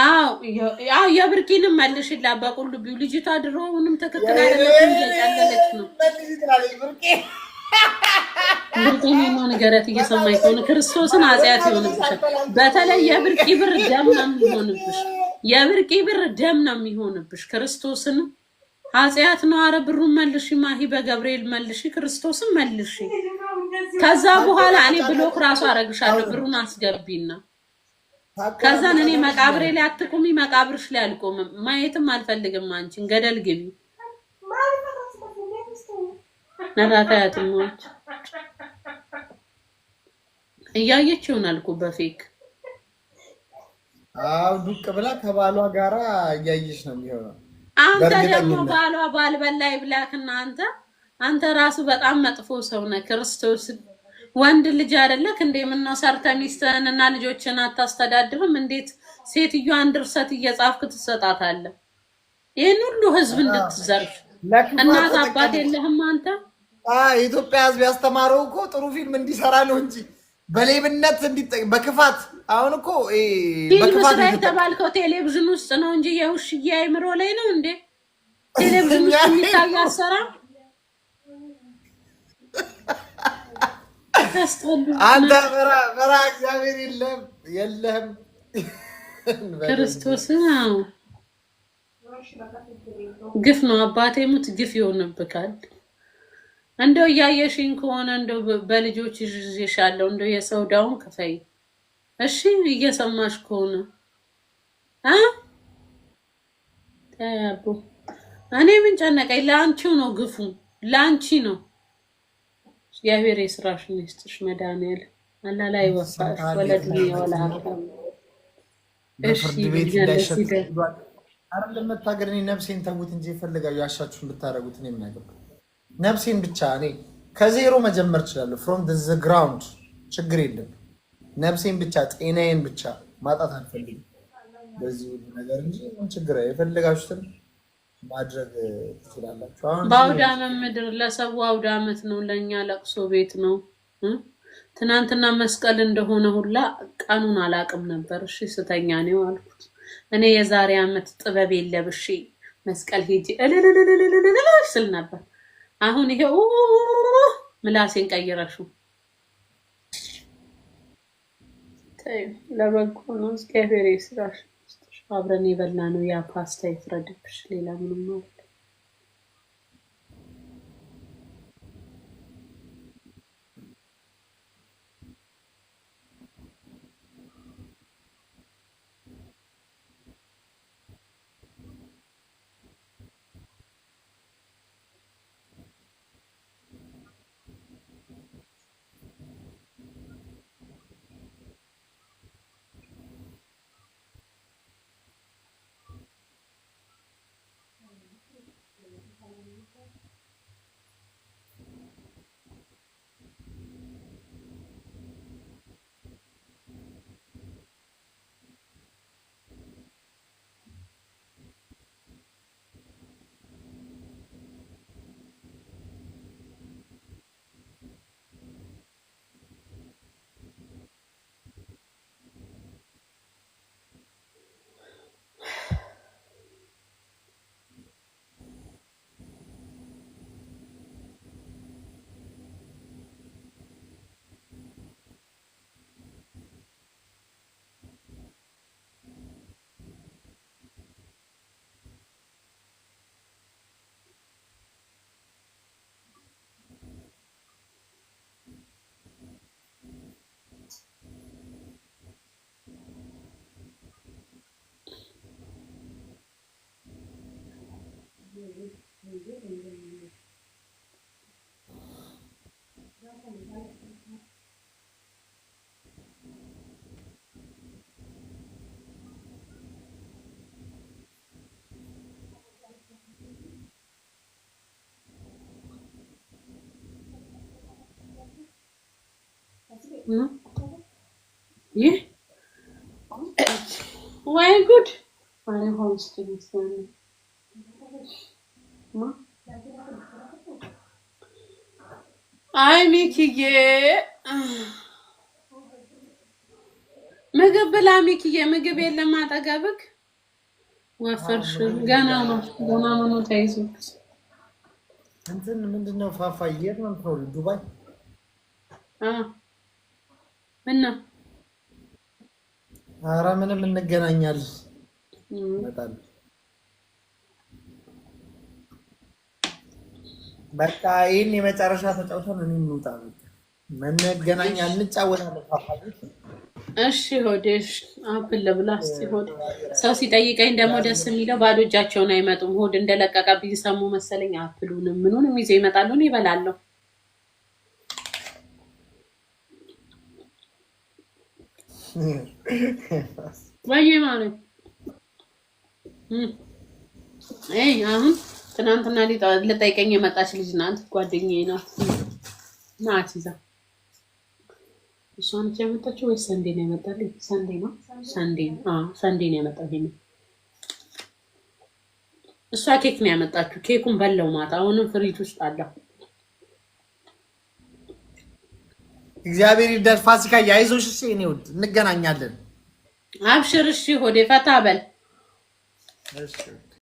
አዎ የብርቂንም መልሽላ በቁልቢው። ልጅቷ ድሮውንም ትክክል አይደለም፣ እየጨለለች ነው። ብርቂን ነው ነገራት እየሰማኝ ከሆነ ክርስቶስን አጽያት ይሆንብሻል። በተለይ የብርቂ ብር ደም ነው የሚሆንብሽ። የብርቂ ብር ደም ነው የሚሆንብሽ። ክርስቶስን አጽያት ነው። አረ ብሩን መልሺ ማሂ፣ በገብርኤል መልሺ፣ ክርስቶስን መልሺ። ከዛ በኋላ እኔ ብሎክ ራሱ አረግሻለሁ። ብሩን አስገቢና ከዛን እኔ መቃብሬ ላይ አትቁሚ፣ መቃብርሽ ላይ አልቆምም። ማየትም አልፈልግም። አንቺን ገደል ግቢ። ነራታያትሞች እያየች ይሆናል እኮ በፌክ። አው ዱቅ ብላ ከባሏ ጋራ እያየች ነው የሚሆነው። አንተ ደግሞ ባሏ ባልበላይ ብላክና አንተ ራሱ በጣም መጥፎ ሰው ነህ። ክርስቶስ ወንድ ልጅ አይደለክ እንዴ? ምነው ሰርተህ ሚስትህንና ልጆችን አታስተዳድርም? እንዴት ሴትዮዋን ድርሰት እየጻፍክ ትሰጣታለህ? ይሄን ሁሉ ህዝብ እንድትዘርፍ እናት አባት የለህም አንተ? የኢትዮጵያ ሕዝብ ያስተማረው እኮ ጥሩ ፊልም እንዲሰራ ነው እንጂ በሌብነት በክፋት አሁን እኮ ፊልም ስራ የተባልከው ቴሌቪዥን ውስጥ ነው እንጂ የውሽዬ አይምሮ ላይ ነው እንዴ? ቴሌቪዥን ውስጥ የሚታይ አሰራም። አንተ በራ እግዚአብሔር የለም ክርስቶስ ነው። ግፍ ነው አባቴ ሙት ግፍ ይሆንብካል። እንደው እያየሽኝ ከሆነ እንደው በልጆች ይዤሻለሁ እንደው የሰው ዳውን ክፈይ እሺ። እየሰማሽ ከሆነ ታያቡ እኔ ምን ጨነቀኝ? ለአንቺው ነው ግፉ፣ ለአንቺ ነው። እግዚአብሔር የስራሽን ይስጥሽ መድኃኒዓለም አላህ ላይ ወፋሽ ወለድኒ ወላ ሀብታም ፍርድ ቤት እንዳይሸጥ አይደለም መታገር። እኔ ነፍሴን ተውት እንጂ ይፈልጋሉ ያሻችሁን ብታረጉት እኔ ምን አገባኝ? ነፍሴን ብቻ እኔ ከዜሮ መጀመር እችላለሁ። ፍሮም ዘ ግራውንድ ችግር የለም። ነፍሴን ብቻ ጤናዬን ብቻ ማጣት አልፈልግም በዚህ ነገር እንጂ ምን ችግር የፈለጋችሁትን ማድረግ ትችላላችሁ። አሁን በአውደ ዓመት ምድር ለሰው አውደ ዓመት ነው፣ ለኛ ለቅሶ ቤት ነው። ትናንትና መስቀል እንደሆነ ሁላ ቀኑን አላቅም ነበር። እሺ ስተኛ ነው አልኩት። እኔ የዛሬ ዓመት ጥበብ የለብሽ መስቀል ሄጂ እልልልልልልል ስል ነበር። አሁን ይሄው ምላሴን ቀይረሽው ለበጎ ነው። እግዚአብሔር ይስራሽ። አብረን የበላ ነው ያ ፓስታ ይፍረድብሽ። ሌላ ምንም ማለት ይህ ወይ ጉድ አይ ሆስት ይመስላል። አይ ሚኪዬ ምግብ ብላ ሚኪዬ፣ ምግብ የለም አጠገብክ። ወፈርሽ ገና ነው ተይዞብሽ። እንትን ምንድነው ፋፋዬ ነው ዱባይ እና ኧረ ምንም እንገናኛለን። በጣም በቃ ይሄን የመጨረሻ ተጫውተን እኔ እንውጣ። በቃ መነገናኛ እንጫወታለን። ፋፋዬ እሺ ሆዴሽ አፕል ለብላ እስቲ ሆድ ሰው ሲጠይቀኝ ደግሞ ደስ የሚለው ባዶ እጃቸውን አይመጡም። ሆድ እንደለቀቀ ቢሰሙ መሰለኝ አፕሉንም ምኑንም ይዘው ይመጣሉ። እኔ እበላለሁ። ወይ ማለት አሁን ትናንትና ልጠይቀኝ የመጣች ልጅ ናት፣ ጓደኛዬ ናት ይዛ እሷ ነች ያመጣችው ወይስ ሰንዴ ነው ያመጣልኝ? ሰንዴ ነው ሰንዴ ነው ያመጣው። ይሄን እሷ ኬክ ነው ያመጣችው። ኬኩን በለው ማታ። አሁንም ፍሪጅ ውስጥ አለ። እግዚአብሔር ይርዳሽ ፋሲካ ያይዞሽ እሺ እኔ ውድ እንገናኛለን አብሽር እሺ ሆዴ ፈታ በል እሺ